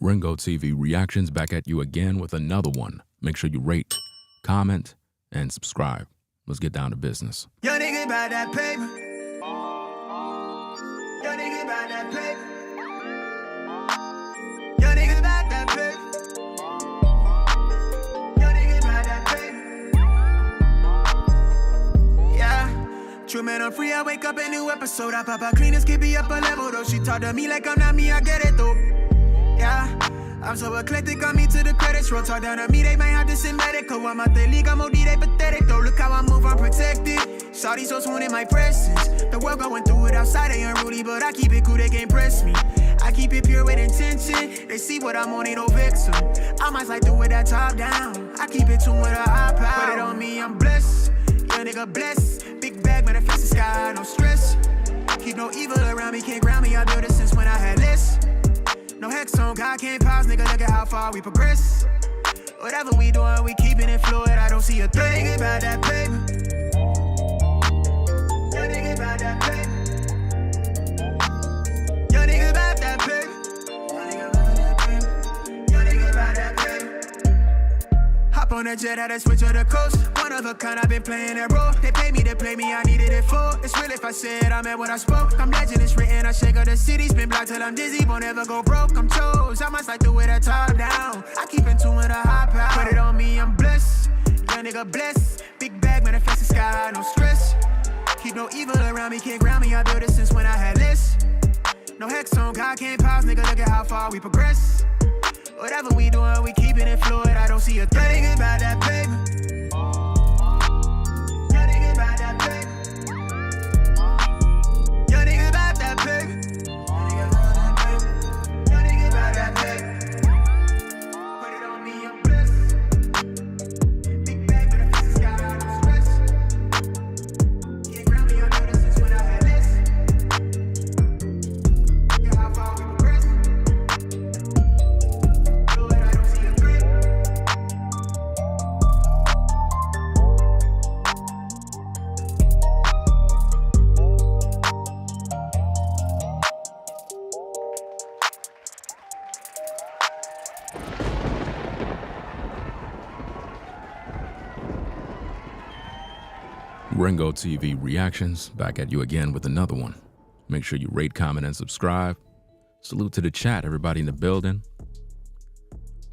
Ringo TV Reactions back at you again with another one. Make sure you rate, comment, and subscribe. Let's get down to business. Yo, nigga, buy that paper. Yo, nigga, buy that paper. Yo, nigga, buy that paper. Yo, nigga, buy that paper. Yeah. True man, I'm free. I wake up a new episode. I pop out cleaners, keep me up a level though. She talk to me like I'm not me. I get it though. Yeah. I'm so eclectic, on me to the credits roll. Talk down to me, they might have to send medical. I'm out the league, I'm OD, they pathetic though. Look how I move, I'm protected. Shawty so swoon in my presence. The world going through it outside, they unruly, but I keep it cool, they can't press me. I keep it pure with intention. They see what I'm on, ain't no vixen. I might slide through with that top down. I keep it tuned with a high power. Put it on me, I'm blessed. Young nigga blessed. Big bag, manifest the sky, no stress. Keep no evil around me, can't ground me. I built it since when I had less. No hex on, God can't pause, nigga, look at how far we progress. Whatever we doing, we keeping it fluid, I don't see a threat. Nigga, about that paper. Yo, nigga, about that paper. Yo, nigga, about that paper. Yo, nigga, about that paper. Hop on the jet, had to switch to the coast. One of a kind, I've been playing that role. They pay me to play me, I needed it for. It's real if I said I meant what I spoke. I'm legend, it's written, I shake up the city. Spin block till I'm dizzy, won't ever go broke. I'm chose, I must like do it a top down. I keep in tune with a high power. Put it on me, I'm blessed. Young nigga blessed. Big bag, manifest the sky, no stress. Keep no evil around me, can't ground me. I built it since when I had less. No hex on, God can't pause, nigga, look at how far we progress. Whatever we doing, we keeping it fluid, I don't see a threat. Nigga, about that paper. Ringo TV Reactions back at you again with another one. Make sure you rate, comment, and subscribe. Salute to the chat, everybody in the building.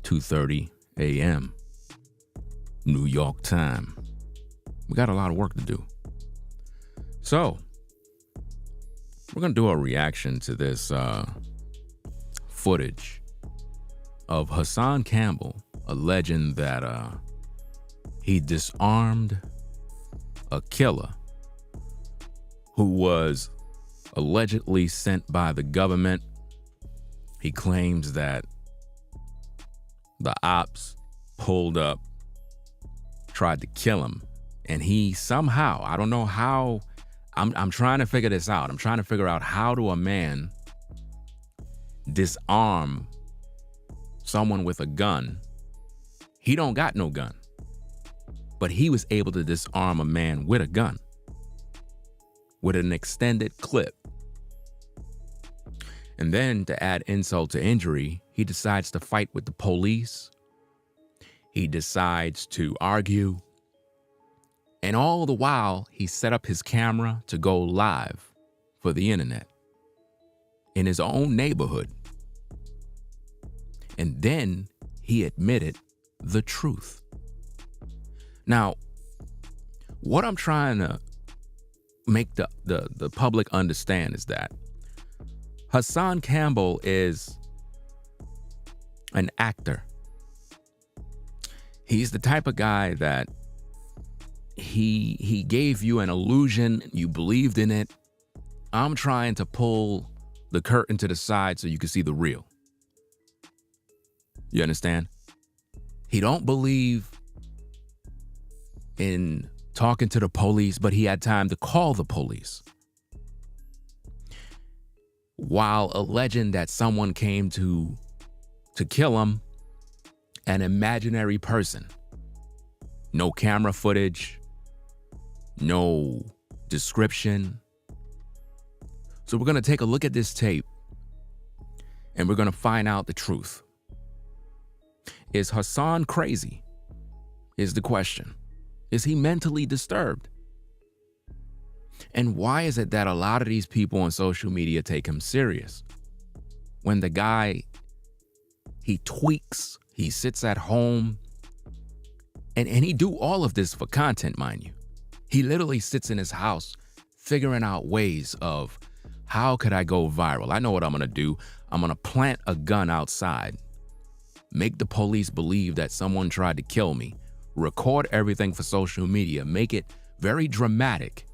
2:30 a.m. New York time. We got a lot of work to do. So, we're going to do a reaction to this footage of Hassan Campbell, a legend that he disarmed a killer who was allegedly sent by the government. He claims that the ops pulled up, tried to kill him, and he somehow, I don't know how, I'm trying to figure this out. I'm trying to figure out, how do a man disarm someone with a gun? He don't got no gun. But he was able to disarm a man with a gun, with an extended clip. And then, to add insult to injury, he decides to fight with the police. He decides to argue. And all the while, he set up his camera to go live for the internet in his own neighborhood. And then he admitted the truth. Now, what I'm trying to make the public understand is that Hassan Campbell is an actor. He's the type of guy that he gave you an illusion, you believed in it. I'm trying to pull the curtain to the side so you can see the real. You understand? He don't believe in talking to the police, but he had time to call the police while alleging that someone came to kill him, an imaginary person. No camera footage, no description. So we're going to take a look at this tape and we're going to find out the truth. Is Hassan crazy? Is the question. Is he mentally disturbed? And why is it that a lot of these people on social media take him serious? When the guy, he tweaks, he sits at home, and he do all of this for content, mind you. He literally sits in his house figuring out ways of, how could I go viral? I know what I'm gonna do. I'm gonna plant a gun outside, make the police believe that someone tried to kill me, record everything for social media, make it very dramatic.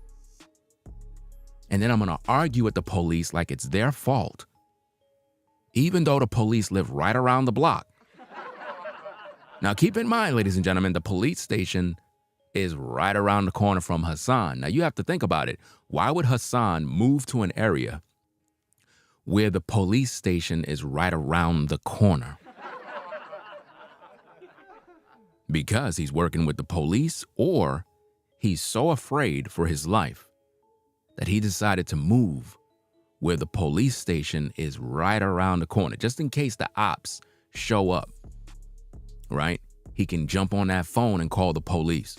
And then I'm gonna argue with the police like it's their fault, even though the police live right around the block. Now keep in mind, ladies and gentlemen, the police station is right around the corner from Hassan. Now you have to think about it. Why would Hassan move to an area where the police station is right around the corner? Because he's working with the police, or he's so afraid for his life that he decided to move where the police station is right around the corner, just in case the ops show up, right? He can jump on that phone and call the police.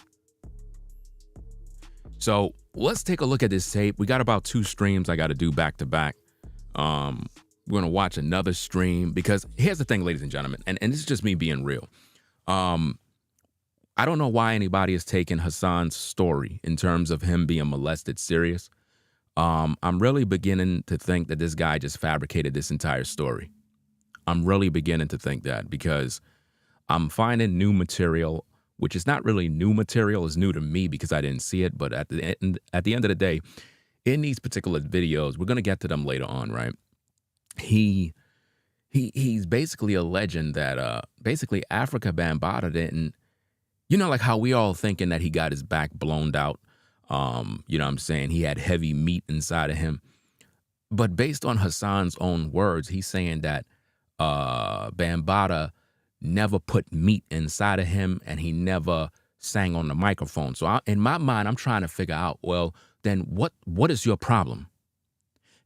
So let's take a look at this tape. We got about 2 streams I got to do back to back. We're going to watch another stream, because here's the thing, ladies and gentlemen, and this is just me being real. I don't know why anybody is taking Hassan's story in terms of him being molested serious. I'm really beginning to think that this guy just fabricated this entire story. I'm really beginning to think that, because I'm finding new material, which is not really new material, is new to me because I didn't see it. But at the end of the day, in these particular videos, we're going to get to them later on, right? He's basically alleging that basically Africa Bambaataa didn't, like how we all thinking that he got his back blown out. You know what I'm saying? He had heavy meat inside of him. But based on Hassan's own words, he's saying that Bambaataa never put meat inside of him, and he never sang on the microphone. So in my mind, I'm trying to figure out, well, then what is your problem?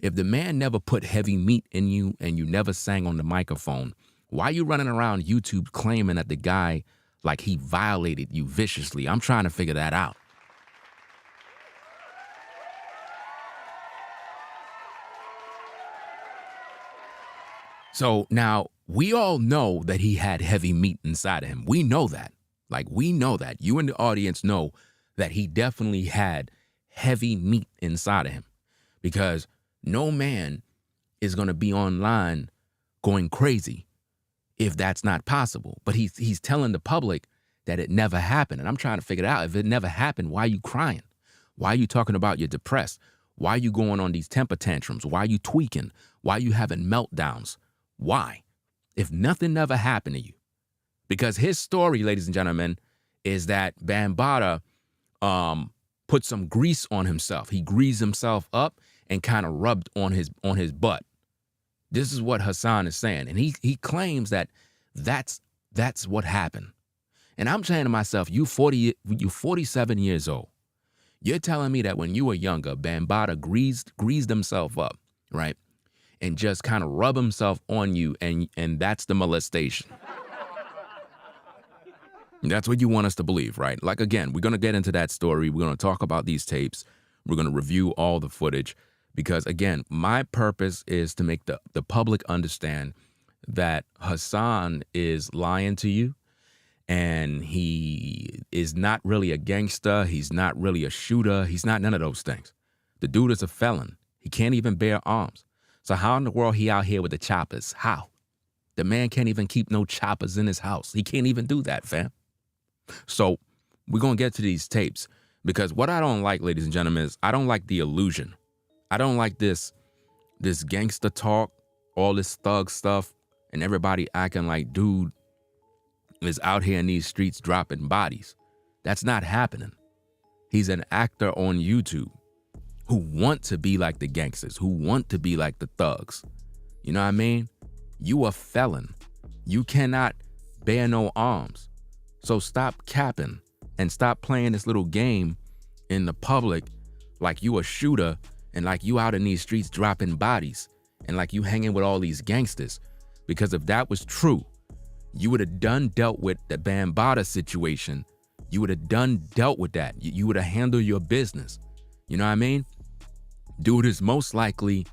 If the man never put heavy meat in you and you never sang on the microphone, why are you running around YouTube claiming that the guy, like, he violated you viciously? I'm trying to figure that out. So now we all know that he had heavy meat inside of him. We know that. Like, we know that. You and the audience know that he definitely had heavy meat inside of him, because no man is going to be online going crazy if that's not possible. But he's telling the public that it never happened. And I'm trying to figure out, if it never happened, why are you crying? Why are you talking about you're depressed? Why are you going on these temper tantrums? Why are you tweaking? Why are you having meltdowns? Why? If nothing never happened to you. Because his story, ladies and gentlemen, is that Bambaataa put some grease on himself. He greased himself up and kind of rubbed on his butt. This is what Hassan is saying. And he claims that that's what happened. And I'm saying to myself, you 47 years old. You're telling me that when you were younger, Bambaataa greased himself up, right? And just kind of rub himself on you, and that's the molestation. That's what you want us to believe, right? Like, again, we're going to get into that story. We're going to talk about these tapes. We're going to review all the footage, because, again, my purpose is to make the public understand that Hassan is lying to you, and he is not really a gangster. He's not really a shooter. He's not none of those things. The dude is a felon. He can't even bear arms. So how in the world he out here with the choppers? How? The man can't even keep no choppers in his house. He can't even do that, fam. So we're going to get to these tapes, because what I don't like, ladies and gentlemen, is I don't like the illusion. I don't like this gangster talk, all this thug stuff, and everybody acting like dude is out here in these streets dropping bodies. That's not happening. He's an actor on YouTube who want to be like the gangsters, who want to be like the thugs. You know what I mean? You a felon. You cannot bear no arms. So stop capping and stop playing this little game in the public like you a shooter and like you out in these streets dropping bodies and like you hanging with all these gangsters. Because if that was true, You would have done dealt with the Bambaataa situation. You would have done dealt with that. You would have handled your business. You know what I mean? Dude is most likely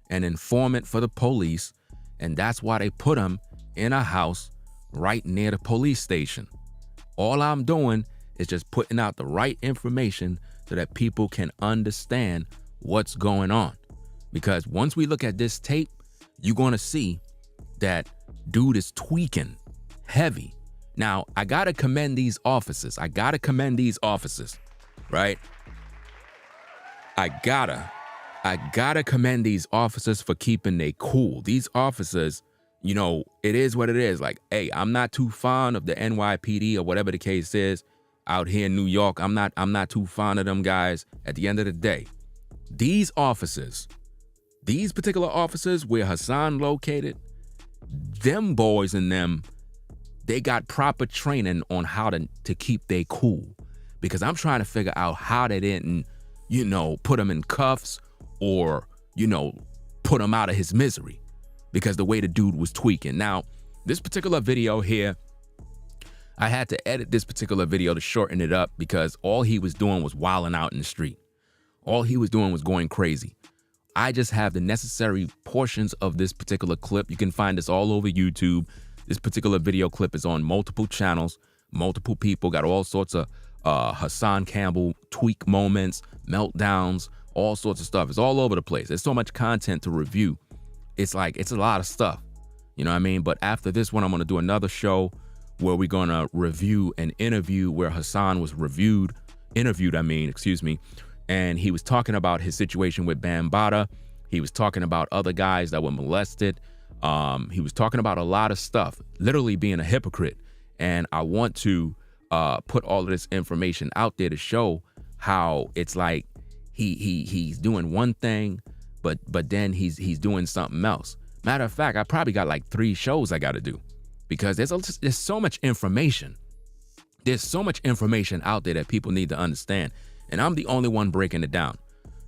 an informant for the police, and that's why they put him in a house right near the police station. All I'm doing is just putting out the right information so that people can understand what's going on. Because once we look at this tape, you're going to see that dude is tweaking heavy. Now, I got to commend these officers. Right? I gotta commend these officers for keeping they cool. These officers, you know, it is what it is. Like, hey, I'm not too fond of the NYPD or whatever the case is out here in New York. I'm not too fond of them guys. At the end of the day, these particular officers where Hassan located, them boys and them, they got proper training on how to keep they cool. Because I'm trying to figure out how they didn't, you know, put him in cuffs or, you know, put him out of his misery because the way the dude was tweaking. Now, this particular video here, I had to edit this particular video to shorten it up because all he was doing was wilding out in the street. All he was doing was going crazy. I just have the necessary portions of this particular clip. You can find this all over YouTube. This particular video clip is on multiple channels. Multiple people got all sorts of Hassan Campbell tweak moments, meltdowns, all sorts of stuff. It's all over the place. There's so much content to review. It's like, it's a lot of stuff. You know what I mean? But after this one, I'm going to do another show where we're going to review an interview where Hassan was interviewed, and he was talking about his situation with Bambaataa. He was talking about other guys that were molested. He was talking about a lot of stuff, literally being a hypocrite. And I want to put all of this information out there to show how it's like he's doing one thing, but then he's doing something else. Matter of fact, I probably got like 3 shows I got to do because there's so much information. There's so much information out there that people need to understand. And I'm the only one breaking it down.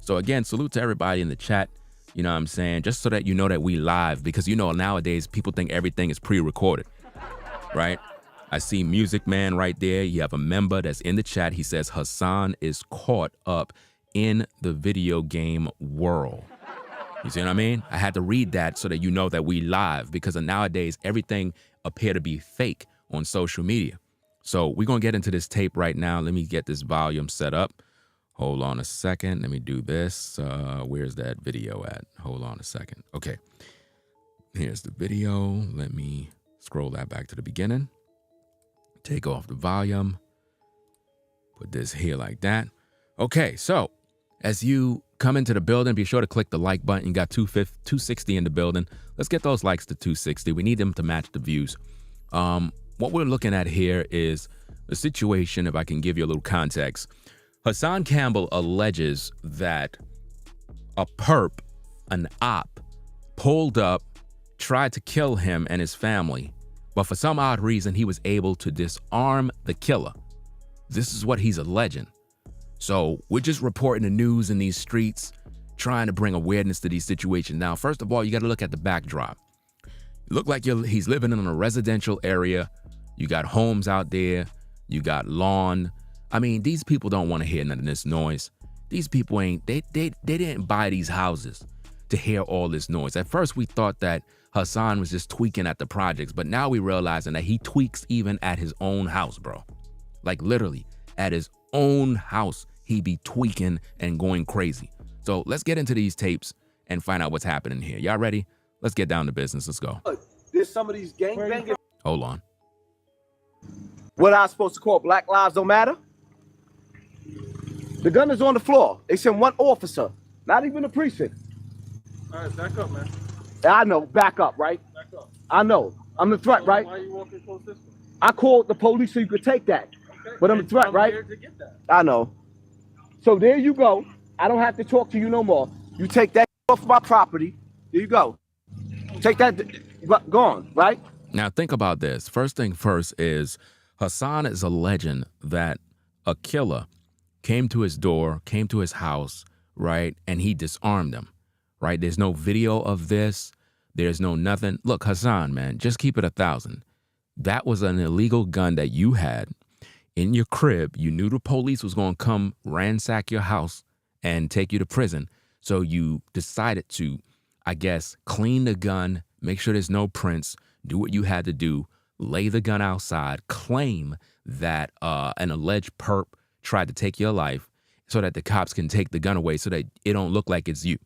So again, salute to everybody in the chat. You know what I'm saying? Just so that you know that we live, because you know nowadays people think everything is pre-recorded, right? I see Music Man right there. You have a member that's in the chat. He says Hassan is caught up in the video game world. You see what I mean? I had to read that so that you know that we live, because nowadays everything appear to be fake on social media. So we're going to get into this tape right now. Let me get this volume set up. Hold on a second. Let me do this. Where's that video at? Hold on a second. Okay. Here's the video. Let me scroll that back to the beginning. Take off the volume. Put this here like that. Okay, so as you come into the building, be sure to click the like button. You got 260 in the building. Let's get those likes to 260. We need them to match the views. What we're looking at here is the situation, if I can give you a little context. Hassan Campbell alleges that a perp, an op, pulled up, tried to kill him and his family, but for some odd reason, he was able to disarm the killer. This is what he's alleging. So we're just reporting the news in these streets, trying to bring awareness to these situations. Now, first of all, you got to look at the backdrop. You look like he's living in a residential area. You got homes out there. You got lawn. I mean, these people don't want to hear none of this noise. These people they didn't buy these houses to hear all this noise. At first, we thought that Hassan was just tweaking at the projects, but now we realizing that he tweaks even at his own house, bro. Like literally at his own house, he be tweaking and going crazy. So let's get into these tapes and find out what's happening here. Y'all ready? Let's get down to business. Let's go. There's some of these gangbangers. Hold on. What I supposed to call Black Lives Don't Matter? The gun is on the floor. They sent one officer, not even a precinct. All right, back up, man. I know, back up, right? Back up. I know. I'm the threat, So right? Why are you walking close this way? I called the police so you could take that. Okay. But I'm a threat, right? Here to get that. I know. So there you go. I don't have to talk to you no more. You take that off my property. There you go. Take that, gone, right? Now think about this. First thing first is Hassan is alleging that a killer came to his door, came to his house, right? And he disarmed him, right? There's no video of this. There's no nothing. Look, Hassan, man, just keep it 1,000. That was an illegal gun that you had in your crib. You knew the police was going to come ransack your house and take you to prison. So you decided to, I guess, clean the gun, make sure there's no prints, do what you had to do, lay the gun outside, claim that an alleged perp tried to take your life so that the cops can take the gun away so that it don't look like it's you.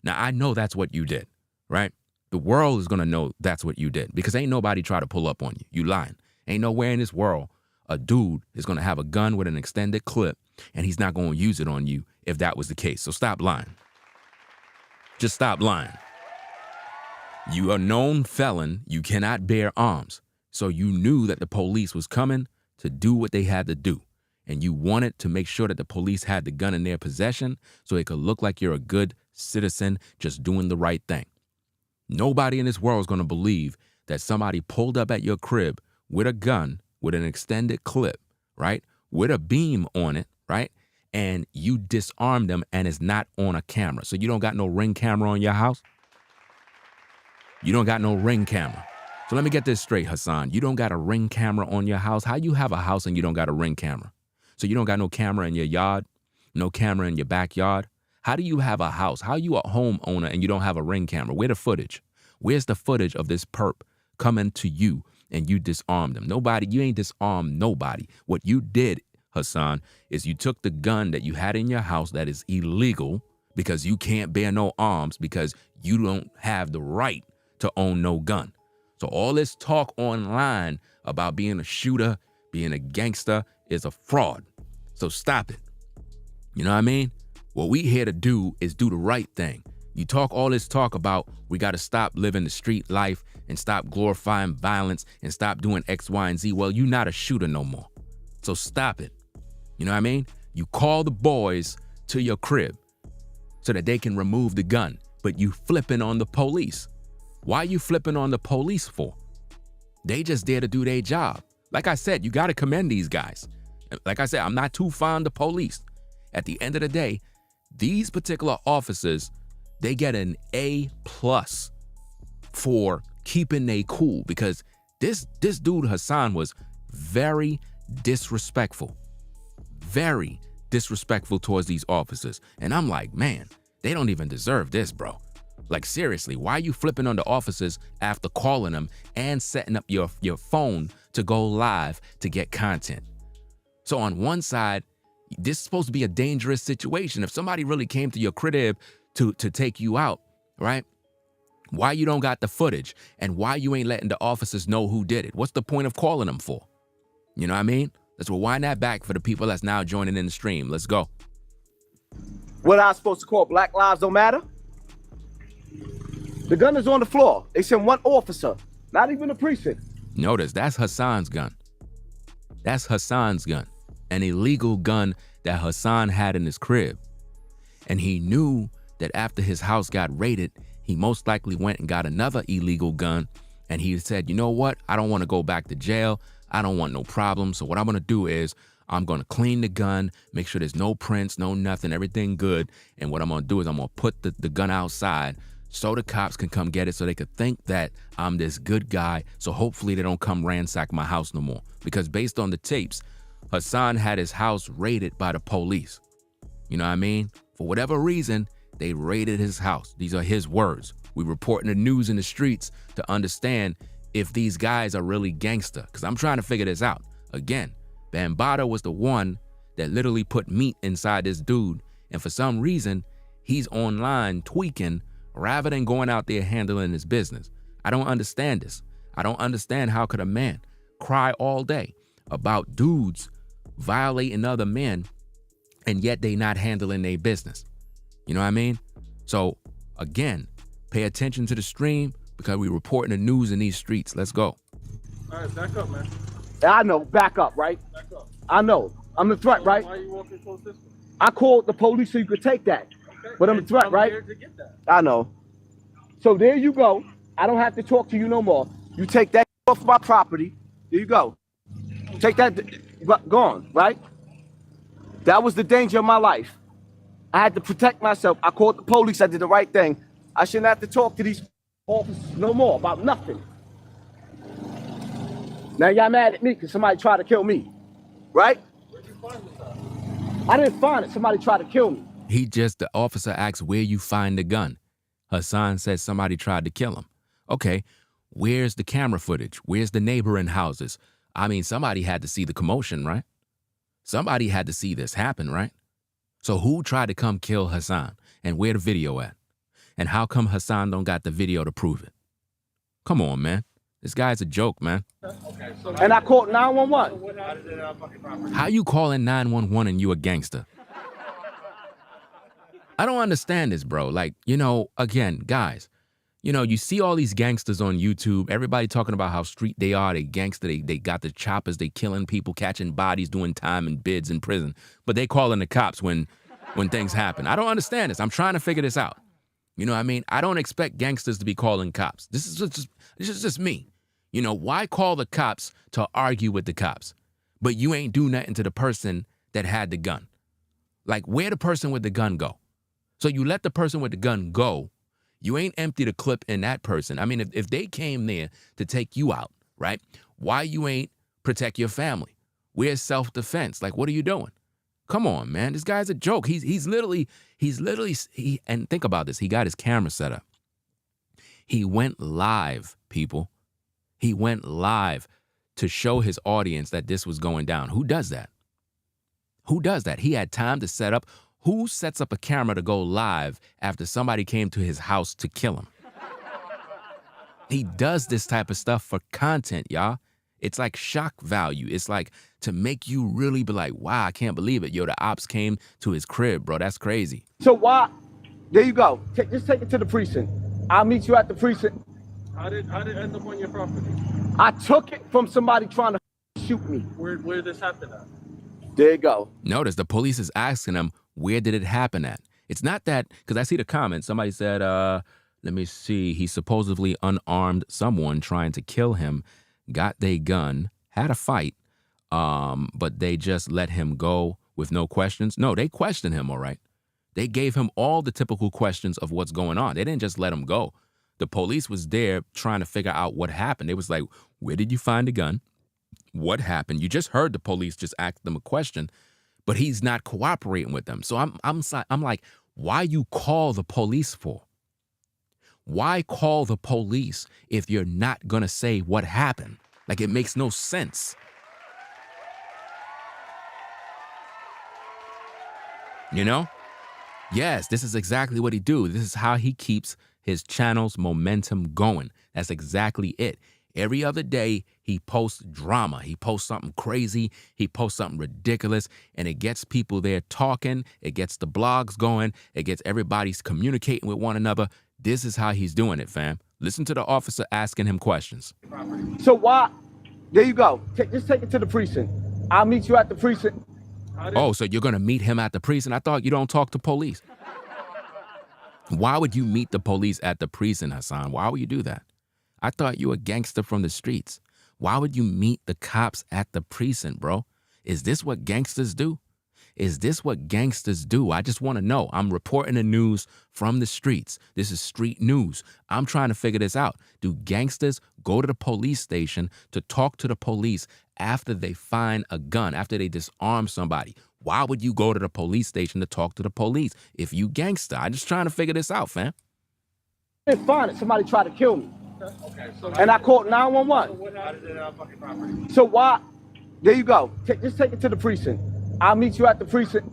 Now, I know that's what you did, right? The world is going to know that's what you did because ain't nobody try to pull up on you. You lying. Ain't nowhere in this world a dude is going to have a gun with an extended clip and he's not going to use it on you if that was the case. So stop lying. Just stop lying. You are a known felon. You cannot bear arms. So you knew that the police was coming to do what they had to do. And you wanted to make sure that the police had the gun in their possession so it could look like you're a good citizen just doing the right thing. Nobody in this world is going to believe that somebody pulled up at your crib with a gun, with an extended clip, right? With a beam on it, right? And you disarmed them and it's not on a camera. So you don't got no Ring camera on your house? You don't got no Ring camera. So let me get this straight, Hassan. You don't got a Ring camera on your house? How you have a house and you don't got a Ring camera? So you don't got no camera in your yard? No camera in your backyard? How do you have a house? How are you a homeowner and you don't have a Ring camera? Where the footage? Where's the footage of this perp coming to you and you disarmed them? Nobody, you ain't disarmed nobody. What you did, Hassan, is you took the gun that you had in your house that is illegal because you can't bear no arms because you don't have the right to own no gun. So all this talk online about being a shooter, being a gangster is a fraud. So stop it. You know what I mean? What we here to do is do the right thing. You talk all this talk about we got to stop living the street life and stop glorifying violence and stop doing X, Y, and Z. Well, you're not a shooter no more. So stop it. You know what I mean? You call the boys to your crib so that they can remove the gun, but you flipping on the police. Why are you flipping on the police for? They just there to do their job. Like I said, you got to commend these guys. Like I said, I'm not too fond of police. At the end of the day, these particular officers, they get an A+ for keeping they cool because this dude Hassan was very disrespectful towards these officers. And I'm like, man, they don't even deserve this, bro. Like, seriously, why are you flipping on the officers after calling them and setting up your phone to go live to get content? So on one side, this is supposed to be a dangerous situation. If somebody really came to your crib to take you out, right? Why you don't got the footage and why you ain't letting the officers know who did it? What's the point of calling them for? You know what I mean? Let's rewind that back for the people that's now joining in the stream. Let's go. What I was supposed to call Black Lives Don't Matter? The gun is on the floor. They sent one officer, not even a precinct. Notice that's Hassan's gun. That's Hassan's gun. An illegal gun that Hassan had in his crib. And he knew that after his house got raided, he most likely went and got another illegal gun. And he said, you know what? I don't want to go back to jail. I don't want no problem. So what I'm going to do is I'm going to clean the gun, make sure there's no prints, no nothing, everything good. And what I'm going to do is I'm going to put the gun outside so the cops can come get it so they could think that I'm this good guy. So hopefully they don't come ransack my house no more. Because based on the tapes, Hassan had his house raided by the police. You know what I mean? For whatever reason, they raided his house. These are his words. We reporting the news in the streets to understand if these guys are really gangster. Because I'm trying to figure this out. Again, Bambaataa was the one that literally put meat inside this dude. And for some reason, he's online tweaking rather than going out there handling his business. I don't understand this. I don't understand how could a man cry all day about dudes violating other men and yet they not handling their business. You know what I mean? So again, pay attention to the stream because we reporting the news in these streets. Let's go. All right, back up, man. I know, back up, right? Back up. I know. I'm the threat, right? Why are you walking close this way? I called the police so you could take that. Okay. But I'm a threat, I'm right? here to get that. I know. So there you go. I don't have to talk to you no more. You take that off my property. There you go. Take that, gone, right? That was the danger of my life. I had to protect myself. I called the police. I did the right thing. I shouldn't have to talk to these officers no more about nothing. Now y'all mad at me because somebody tried to kill me, right? Where'd you find this at? I didn't find it. Somebody tried to kill me. The officer asks where you find the gun. Hassan says somebody tried to kill him. Okay, where's the camera footage? Where's the neighboring houses? I mean, somebody had to see the commotion, right? Somebody had to see this happen, right? So who tried to come kill Hassan? And where the video at? And how come Hassan don't got the video to prove it? Come on, man. This guy's a joke, man. Okay, so And I called 911. what happened to that fucking property? How you calling 911 and you a gangster? I don't understand this, bro. Like, again, guys, you see all these gangsters on YouTube, everybody talking about how street they are, they gangster, they got the choppers, they killing people, catching bodies, doing time and bids in prison, but they calling the cops when things happen. I don't understand this. I'm trying to figure this out. You know what I mean? I don't expect gangsters to be calling cops. This is just me. Why call the cops to argue with the cops? But you ain't do nothing to the person that had the gun. Like, where the person with the gun go? So you let the person with the gun go. You ain't empty the clip in that person. I mean, if they came there to take you out, right? Why you ain't protect your family? Where's self-defense? Like, what are you doing? Come on, man. This guy's a joke. He's literally, and think about this. He got his camera set up. He went live, people. He went live to show his audience that this was going down. Who does that? Who does that? He had time to set up. Who sets up a camera to go live after somebody came to his house to kill him? He does this type of stuff for content, y'all. It's like shock value. It's like to make you really be like, wow, I can't believe it. Yo, the ops came to his crib, bro. That's crazy. So why? There you go. Just take it to the precinct. I'll meet you at the precinct. How did it end up on your property? I took it from somebody trying to shoot me. Where did this happen at? There you go. Notice the police is asking him, where did it happen at? It's not that, because I see the comments. Somebody said, let me see. He supposedly unarmed someone trying to kill him, got their gun, had a fight, but they just let him go with no questions. No, they questioned him, all right. They gave him all the typical questions of what's going on. They didn't just let him go. The police was there trying to figure out what happened. They was like, where did you find the gun? What happened? You just heard the police just ask them a question, but he's not cooperating with them. So I'm like, why you call the police for? Why call the police if you're not going to say what happened? Like, it makes no sense. Yes, this is exactly what he do. This is how he keeps his channel's momentum going. That's exactly it. Every other day, he posts drama. He posts something crazy. He posts something ridiculous, and it gets people there talking. It gets the blogs going. It gets everybody's communicating with one another. This is how he's doing it, fam. Listen to the officer asking him questions. So why? There you go. Just take it to the precinct. I'll meet you at the precinct. Oh, so you're going to meet him at the precinct? I thought you don't talk to police. Why would you meet the police at the precinct, Hassan? Why would you do that? I thought you were a gangster from the streets. Why would you meet the cops at the precinct, bro? Is this what gangsters do? Is this what gangsters do? I just want to know. I'm reporting the news from the streets. This is street news. I'm trying to figure this out. Do gangsters go to the police station to talk to the police after they find a gun, after they disarm somebody? Why would you go to the police station to talk to the police if you gangster? I'm just trying to figure this out, fam. I didn't find it. Somebody tried to kill me. Okay, so And I called 911. what happened to that fucking property? So why? There you go. Just take it to the precinct. I'll meet you at the precinct.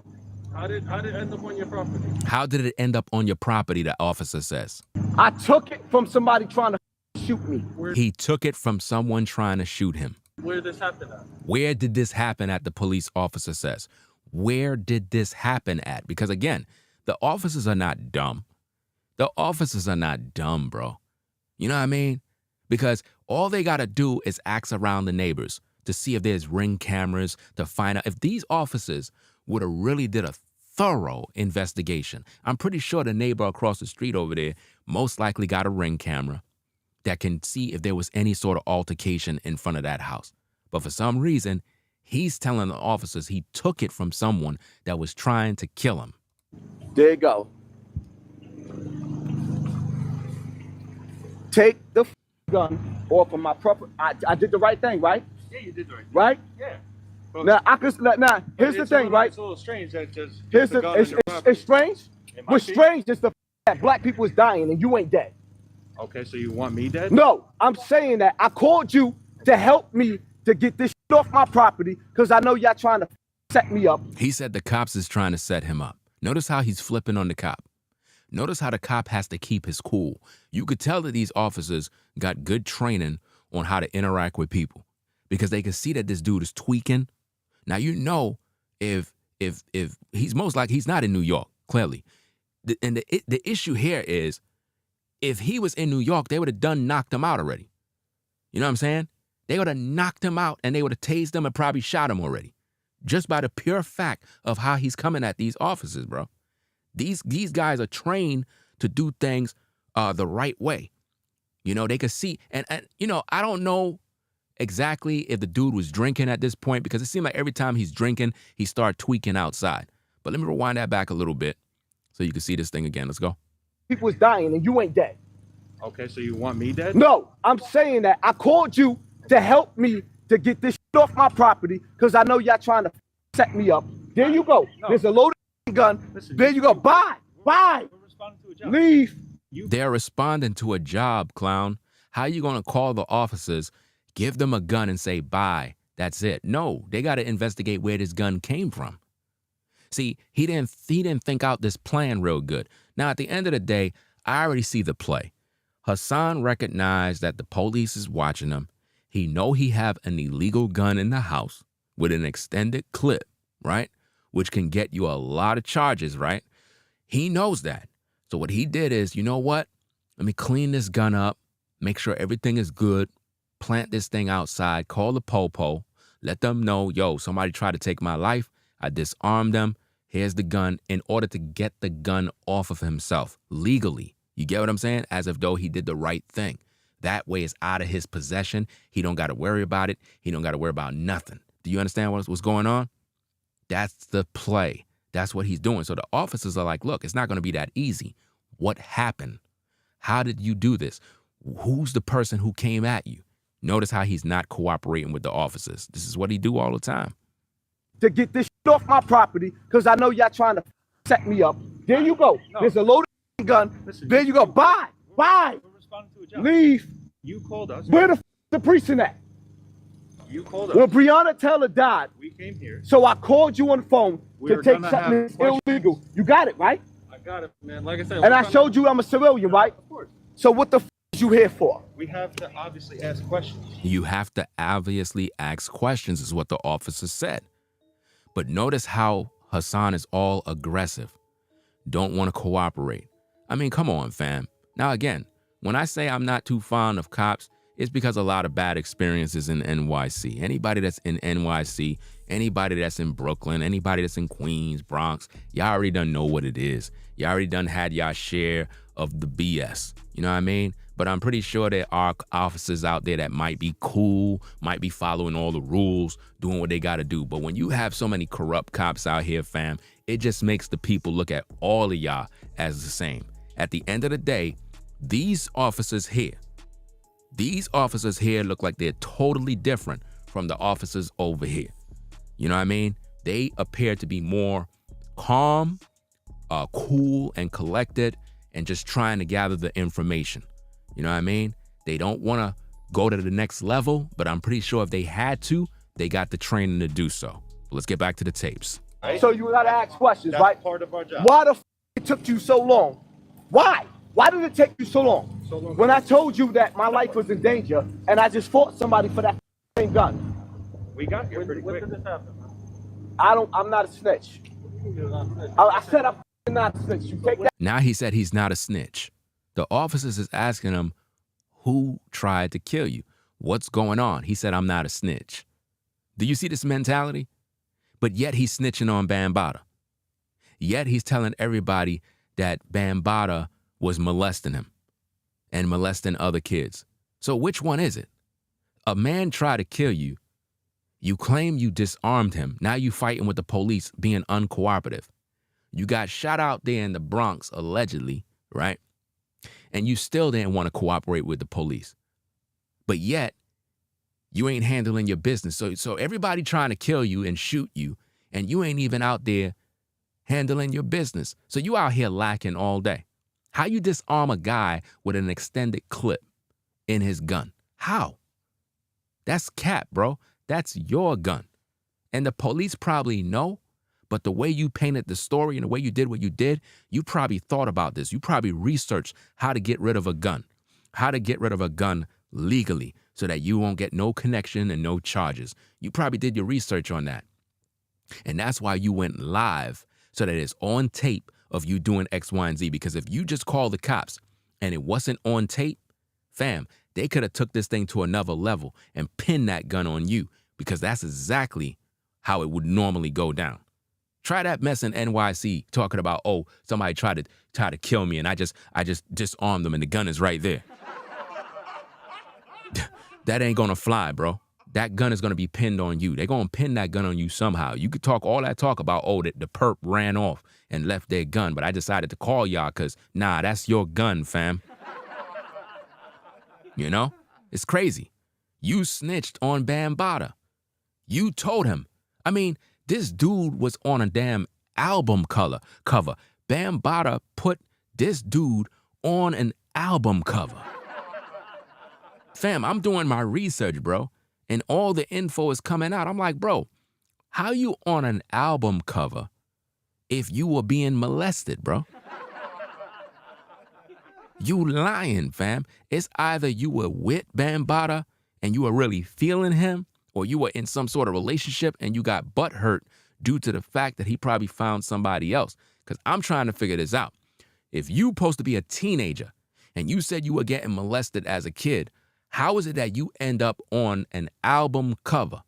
How did it end up on your property? How did it end up on your property, the officer says? I took it from somebody trying to shoot me. He took it from someone trying to shoot him. Where did this happen at? Where did this happen at, the police officer says? Where did this happen at? Because again, the officers are not dumb. The officers are not dumb, bro. You know what I mean? Because all they got to do is ask around the neighbors to see if there's ring cameras, to find out if these officers would have really did a thorough investigation. I'm pretty sure the neighbor across the street over there most likely got a ring camera that can see if there was any sort of altercation in front of that house. But for some reason, he's telling the officers he took it from someone that was trying to kill him. There you go. Take the gun off of my property. I did the right thing, right? Yeah, you did the right thing. Right? Yeah. But, Now, here's the thing, right? It's a little strange that just Here's the the, gun on your property. it's strange. It might What's be. strange is the that black people is dying and you ain't dead. Okay, so you want me dead? No, I'm saying that I called you to help me to get this off my property because I know y'all trying to set me up. He said the cops is trying to set him up. Notice how he's flipping on the cop. Notice how the cop has to keep his cool. You could tell that these officers got good training on how to interact with people because they can see that this dude is tweaking. Now, you know, if he's most likely, he's not in New York, clearly. The issue here is if he was in New York, they would have knocked him out already. You know what I'm saying? They would have knocked him out and they would have tased him and probably shot him already. Just by the pure fact of how he's coming at these officers, bro. These guys are trained to do things the right way. You know, they could see. And, you know, I don't know exactly if the dude was drinking at this point because it seemed like every time he's drinking, he started tweaking outside. But let me rewind that back a little bit so you can see this thing again. Let's go. People is dying and you ain't dead. Okay, so you want me dead? No, I'm saying that I called you to help me to get this off my property because I know y'all trying to set me up. There you go. No. There's a loaded gun. Listen, there you go. Bye. We're responding to a job. Leave. They're responding to a job, clown. How you going to call the officers, give them a gun and say, bye, that's it? No, they got to investigate where this gun came from. See, he didn't think out this plan real good. Now, at the end of the day, I already see the play. Hassan recognized that the police is watching him. He know he have an illegal gun in the house with an extended clip, right? Which can get you a lot of charges, right? He knows that. So what he did is, you know what? Let me clean this gun up, make sure everything is good, plant this thing outside, call the popo, let them know, yo, somebody tried to take my life. I disarmed them. Here's the gun in order to get the gun off of himself legally. You get what I'm saying? As if though he did the right thing. That way it's out of his possession. He don't got to worry about it. He don't got to worry about nothing. Do you understand what's going on? That's the play. That's what he's doing. So the officers are like, look, it's not going to be that easy. What happened? How did you do this? Who's the person who came at you? Notice how he's not cooperating with the officers. This is what he do all the time. To get this off my property because I know y'all trying to set me up. There you go. No. There's a loaded gun. Listen, there you go. Bye. Bye. We're responding to a job. Leave. You called us. Where the precinct at? You called us. When Breonna Taylor died, We came here. so I called you on the phone We're to take gonna something have that's questions. illegal. You got it, right? I got it, man. Like I said. And I showed you I'm a civilian, right? Of course. So what the is you here for? We have to obviously ask questions. You have to obviously ask questions is what the officer said. But notice how Hassan is all aggressive. Don't want to cooperate. I mean, come on, fam. Now, again, when I say I'm not too fond of cops, it's because a lot of bad experiences in NYC. Anybody that's in NYC, anybody that's in Brooklyn, anybody that's in Queens, Bronx, y'all already done know what it is. Y'all already done had y'all share of the BS. You know what I mean? But I'm pretty sure there are officers out there that might be cool, might be following all the rules, doing what they got to do. But when you have so many corrupt cops out here, fam, it just makes the people look at all of y'all as the same. At the end of the day, these officers here look like they're totally different from the officers over here. You know what I mean? They appear to be more calm, cool, and collected, and just trying to gather the information. You know what I mean? They don't want to go to the next level, but I'm pretty sure if they had to, they got the training to do so. Let's get back to the tapes. Right? So you gotta ask questions, That's right? part of our job. Why the it took you so long? Why? Why did it take you so long? So long. When I told you that my life was in danger and I just fought somebody for that same gun. We got here pretty When quick. Uh, did this happen, man? I'm not a snitch. I said I'm not a snitch. You take that. Now he said he's not a snitch. The officers is asking him, who tried to kill you? What's going on? He said, I'm not a snitch. Do you see this mentality? But yet he's snitching on Bambaataa. Yet he's telling everybody that Bambaataa was molesting him and molesting other kids. So which one is it? A man tried to kill you. You claim you disarmed him. Now you fighting with the police being uncooperative. You got shot out there in the Bronx, allegedly, right? And you still didn't want to cooperate with the police. but yet you ain't handling your business. So everybody trying to kill you and shoot you, and you ain't even out there handling your business. So you out here lacking all day. How you disarm a guy with an extended clip in his gun? How? That's cap, bro. That's your gun. And the police probably know, but the way you painted the story and the way you did what you did, you probably thought about this. You probably researched how to get rid of a gun, how to get rid of a gun legally so that you won't get no connection and no charges. You probably did your research on that. And that's why you went live, so that it's on tape of you doing X, Y, and Z. Because if you just call the cops and it wasn't on tape, fam, they could have took this thing to another level and pinned that gun on you, because that's exactly how it would normally go down. Try that mess in NYC talking about, oh, somebody tried to kill me and I just disarmed them and the gun is right there. That ain't gonna fly, bro. That gun is gonna be pinned on you. They're gonna pin that gun on you somehow. You could talk all that talk about, oh, the perp ran off and left their gun, but I decided to call y'all because, nah, that's your gun, fam. You know? It's crazy. You snitched on Bambaataa. You told him. I mean, this dude was on a damn album cover. Bambaataa put this dude on an album cover. Fam, I'm doing my research, bro, and all the info is coming out. I'm like, bro, how you on an album cover if you were being molested, bro? You lying, fam. It's either you were with Bambaataa and you were really feeling him, or you were in some sort of relationship and you got butt hurt due to the fact that he probably found somebody else. Because I'm trying to figure this out. If you supposed to be a teenager and you said you were getting molested as a kid, how is it that you end up on an album cover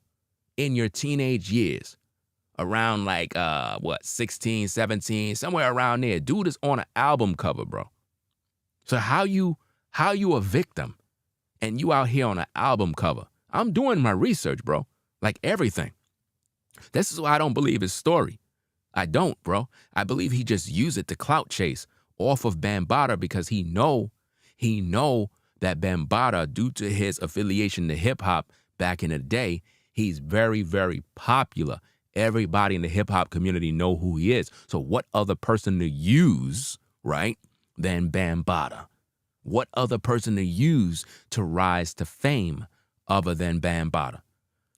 in your teenage years? Around like, 16, 17, somewhere around there. Dude is on an album cover, bro. So how you a victim and you out here on an album cover? I'm doing my research, bro. Like everything. This is why I don't believe his story. I don't, bro. I believe he just used it to clout chase off of Bambaataa because he know that Bambaataa, due to his affiliation to hip hop back in the day, he's very, very popular. Everybody in the hip hop community know who he is. So what other person to use, right, than Bambaataa? What other person to use to rise to fame other than Bambaataa?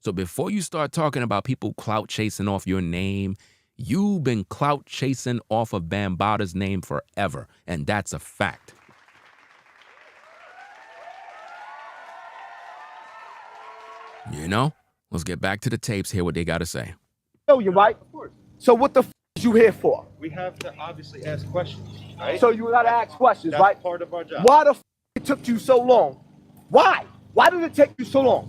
So before you start talking about people clout chasing off your name, you've been clout chasing off of Bambaataa's name forever, and that's a fact. You know? Let's get back to the tapes, hear what they got to say. Know you, right? Of course. So what the f is you here for? We have to obviously ask questions, right? So you gotta ask questions, That's right? part of our job. Why the f it took you so long? Why? Why did it take you so long?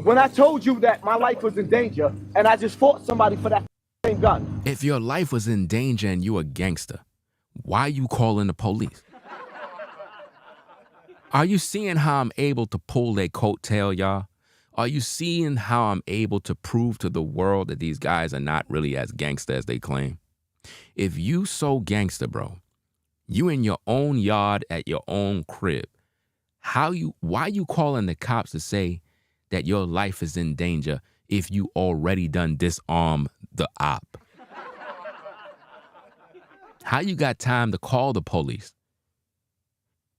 When I told you that my life was in danger and I just fought somebody for that same gun. If your life was in danger and you a gangster, why you calling the police? Are you seeing how I'm able to pull their coattail, y'all? Are you seeing how I'm able to prove to the world that these guys are not really as gangster as they claim? If you so gangster, bro, you in your own yard at your own crib, why you calling the cops to say that your life is in danger if you already done disarm the op? How you got time to call the police?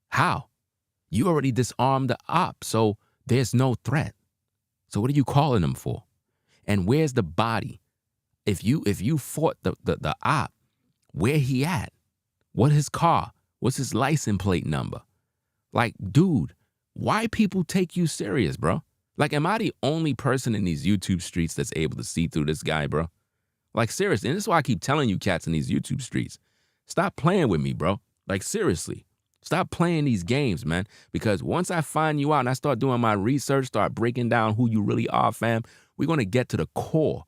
How? You already disarmed the op, so there's no threat. So what are you calling them for? And where's the body? If you fought the op, where he at? What his car? What's his license plate number? Like, dude, why people take you serious, bro? Like, am I the only person in these YouTube streets that's able to see through this guy, bro? Like, seriously, and this is why I keep telling you cats in these YouTube streets, stop playing with me, bro. Like, seriously. Stop playing these games, man. Because once I find you out and I start doing my research, start breaking down who you really are, fam, we're going to get to the core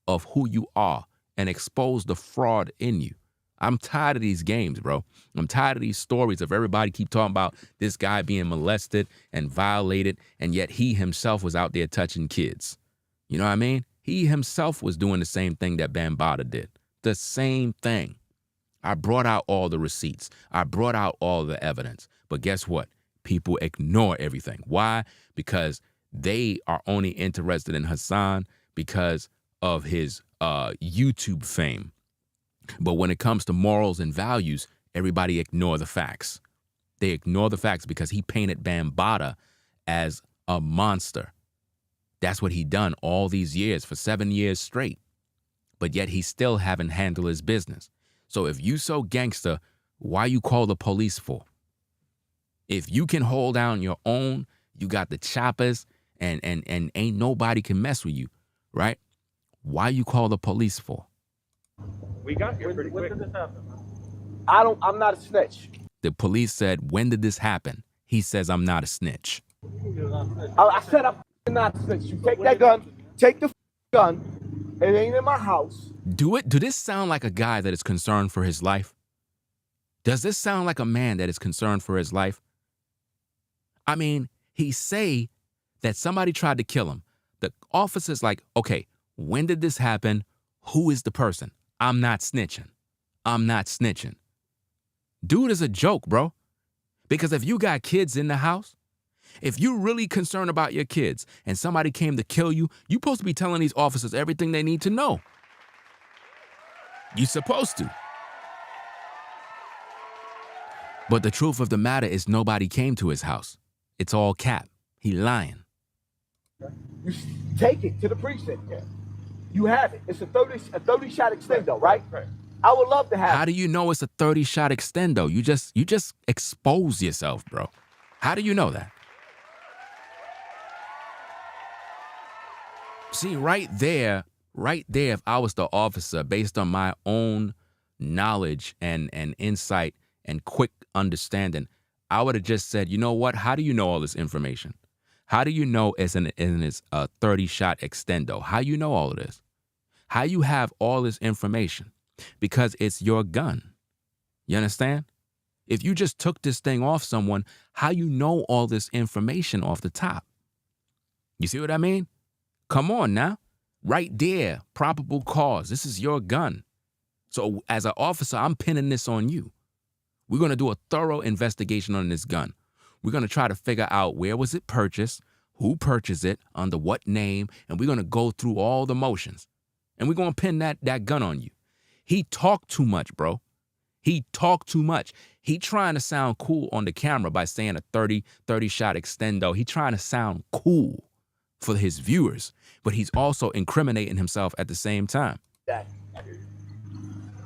of who you are and expose the fraud in you. I'm tired of these games, bro. I'm tired of these stories of everybody keep talking about this guy being molested and violated, and yet he himself was out there touching kids. You know what I mean? He himself was doing the same thing that Bambaataa did. The same thing. I brought out all the receipts. I brought out all the evidence. But guess what? people ignore everything. Why? Because they are only interested in Hassan because of his YouTube fame. But when it comes to morals and values, everybody ignore the facts. They ignore the facts because he painted Bambaataa as a monster. That's what he done all these years, for 7 years straight. But yet he still haven't handled his business. So if you so gangster, why you call the police for? If you can hold down your own, you got the choppers, and ain't nobody can mess with you, right? Why you call the police for? We got here pretty quick. When did this happen? I'm not a snitch. The police said, when did this happen? He says, I'm not a snitch. I said I'm not a snitch. You take that gun, take the gun, it ain't in my house. Do this sound like a guy that is concerned for his life? Does this sound like a man that is concerned for his life? I mean, he say that somebody tried to kill him. The officer's like, okay, when did this happen? Who is the person? I'm not snitching. I'm not snitching. Dude is a joke, bro. Because if you got kids in the house, if you're really concerned about your kids and somebody came to kill you, you're supposed to be telling these officers everything they need to know. You're supposed to. But the truth of the matter is nobody came to his house. It's all cap. He lying. You take it to the precinct. Yeah. You have it. It's a 30 shot extendo, right? Right. I would love to have How do you know it's a 30 shot extendo? You just expose yourself, bro. How do you know that? See, right there, if I was the officer, based on my own knowledge and insight and quick understanding, I would have just said, you know what? How do you know all this information? How do you know it's a 30-shot extendo? How you know all of this? How you have all this information? Because it's your gun. You understand? If you just took this thing off someone, how you know all this information off the top? You see what I mean? Come on now. Right there, probable cause. This is your gun. So as an officer, I'm pinning this on you. We're going to do a thorough investigation on this gun. We're going to try to figure out where was it purchased, who purchased it, under what name, and we're going to go through all the motions. And we're going to pin that gun on you. He talked too much, bro. He talked too much. He trying to sound cool on the camera by saying a 30-shot extendo. He trying to sound cool for his viewers, but he's also incriminating himself at the same time.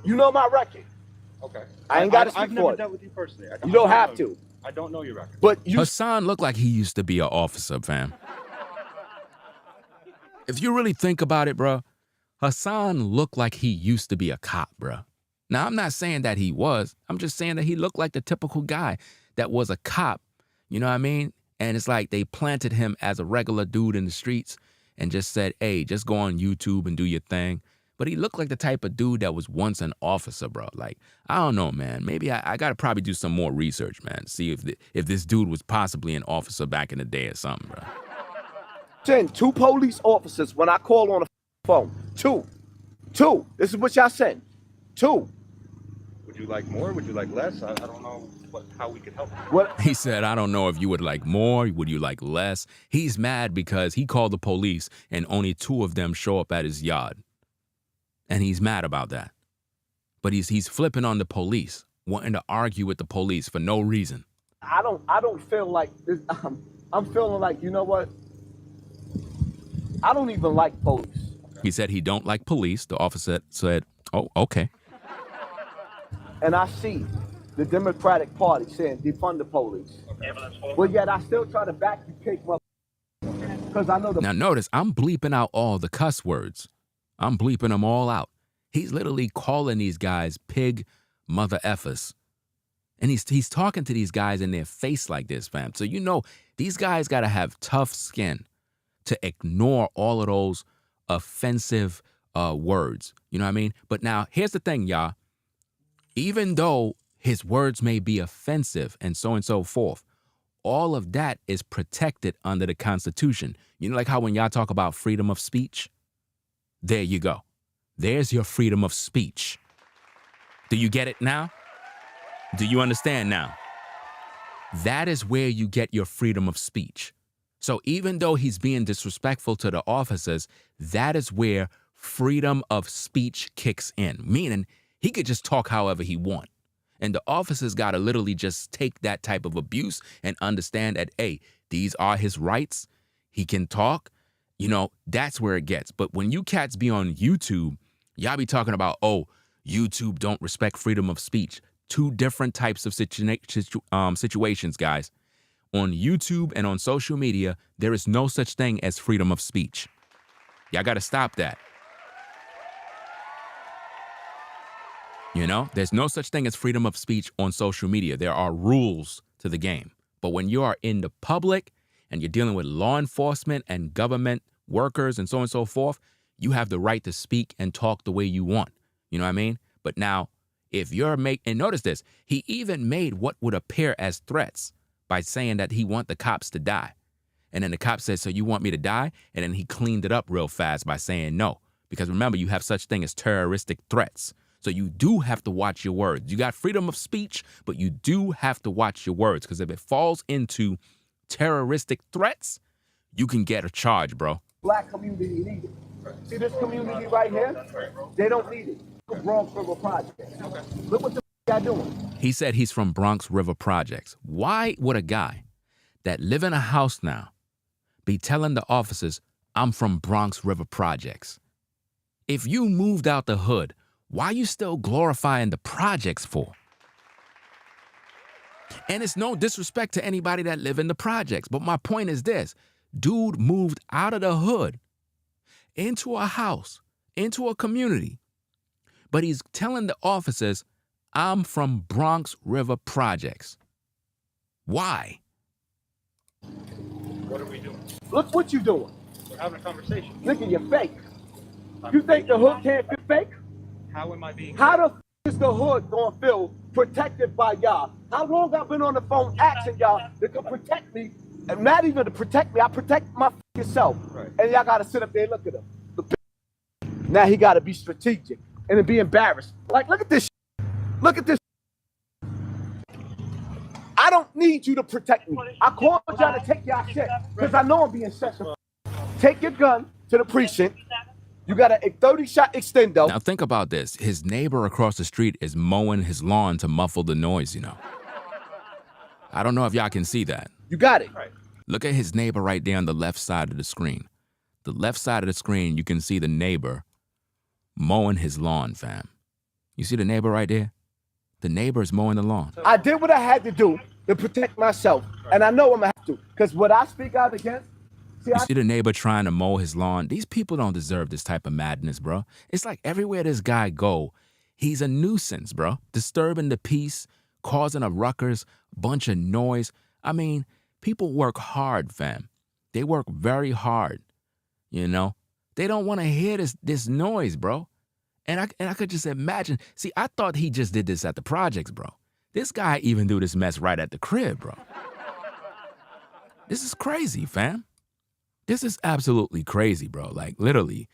You know my record. Okay. I ain't got to speak I've for never it. dealt with you personally. You don't have to. I don't know your record. But you Hassan looked like he used to be an officer, fam. If you really think about it, bro, Hassan looked like he used to be a cop, bro. Now, I'm not saying that he was. I'm just saying that he looked like the typical guy that was a cop. You know what I mean? And it's like they planted him as a regular dude in the streets and just said, hey, just go on YouTube and do your thing. But he looked like the type of dude that was once an officer, bro. Like, I don't know, man. Maybe I got to probably do some more research, man. See if this dude was possibly an officer back in the day or something, bro. send 2 police officers when I call on the phone. 2. This is what y'all send. 2. Would you like more? Would you like less? I don't know how we can help you. What? He said, I don't know if you would like more, would you like less? He's mad because he called the police and only 2 of them show up at his yard. And he's mad about that. But he's flipping on the police, wanting to argue with the police for no reason. I don't feel like this. I'm feeling like, you know what? I don't even like police. He said he don't like police. The officer said, oh, okay. And I see the Democratic Party saying defund the police. But yet I still try to back you kick because I know the... Now notice, I'm bleeping out all the cuss words. I'm bleeping them all out. He's literally calling these guys pig mother effers. And he's talking to these guys in their face like this, fam. So you know, these guys got to have tough skin to ignore all of those offensive words. You know what I mean? But now, here's the thing, y'all. Even though his words may be offensive and so forth, all of that is protected under the Constitution. You know, like how when y'all talk about freedom of speech? There you go. There's your freedom of speech. Do you get it now? Do you understand now? That is where you get your freedom of speech. So even though he's being disrespectful to the officers, that is where freedom of speech kicks in, meaning he could just talk however he wants. And the officers got to literally just take that type of abuse and understand that, hey, these are his rights. He can talk. You know, that's where it gets. But when you cats be on YouTube, y'all be talking about, oh, YouTube don't respect freedom of speech. Two different types of situations, guys. On YouTube and on social media, there is no such thing as freedom of speech. Y'all got to stop that. You know, there's no such thing as freedom of speech on social media. There are rules to the game. But when you are in the public and you're dealing with law enforcement and government workers and so on and so forth, you have the right to speak and talk the way you want. You know what I mean? But now, if you're and notice this, he even made what would appear as threats by saying that he want the cops to die. And then the cop says, so you want me to die? And then he cleaned it up real fast by saying no. Because remember, you have such thing as terroristic threats. So you do have to watch your words. You got freedom of speech, but you do have to watch your words. Because if it falls into terroristic threats, you can get a charge, bro. Black community need it. See this community right here? They don't need it. Look at Bronx River Projects. Look what the guy doing. He said he's from Bronx River Projects. Why would a guy that live in a house now be telling the officers, I'm from Bronx River Projects? If you moved out the hood, why you still glorifying the projects for? And it's no disrespect to anybody that live in the projects, but my point is this. Dude moved out of the hood into a house, into a community, but he's telling the officers, I'm from Bronx River Projects. Why? What are we doing? Look what you doing. We're having a conversation. Nigga, you're fake. You think the hood can't feel fake? How am I being? How the f is the hood gonna feel protected by y'all? How long I've been on the phone asking y'all to come protect me, and not even to protect me, I protect my f***ing self. Right. And y'all gotta sit up there and look at him. Now he gotta be strategic and then be embarrassed. Like, look at this shit. Look at this. I don't need you to protect me. I called y'all to take y'all shit because I know I'm being sensitive. Take your gun to the precinct. You got a 30-shot extendo. Now think about this. His neighbor across the street is mowing his lawn to muffle the noise, you know. I don't know if y'all can see that. You got it. Right. Look at his neighbor right there on the left side of the screen. The left side of the screen, you can see the neighbor mowing his lawn, fam. You see the neighbor right there? The neighbor is mowing the lawn. I did what I had to do to protect myself. And I know I'm going to have to. Because what I speak out against, you see the neighbor trying to mow his lawn? These people don't deserve this type of madness, bro. It's like everywhere this guy go, he's a nuisance, bro. Disturbing the peace, causing a ruckus, bunch of noise. I mean, people work hard, fam. They work very hard, you know? They don't want to hear this noise, bro. And I could just imagine. See, I thought he just did this at the projects, bro. This guy even do this mess right at the crib, bro. This is crazy, fam. This is absolutely crazy, bro. Like, literally,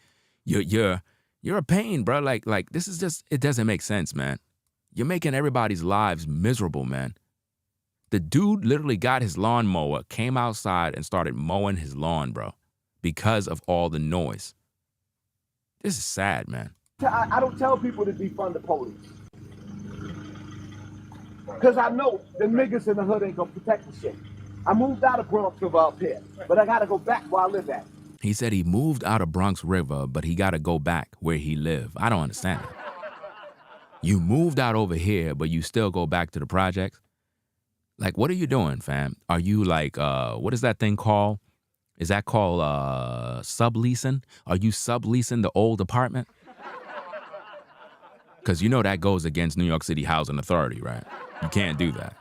you're a pain, bro. Like this is just, it doesn't make sense, man. You're making everybody's lives miserable, man. The dude literally got his lawnmower, came outside and started mowing his lawn, bro, because of all the noise. This is sad, man. I don't tell people to defund the police. Because I know the niggas in the hood ain't gonna protect the shit. I moved out of Bronx River up here, but I gotta go back where I live at. He said he moved out of Bronx River, but he gotta go back where he live. I don't understand it. You moved out over here, but you still go back to the projects? Like, what are you doing, fam? Are you like, what is that thing called? Is that called subleasing? Are you subleasing the old apartment? Because you know that goes against New York City Housing Authority, right? You can't do that.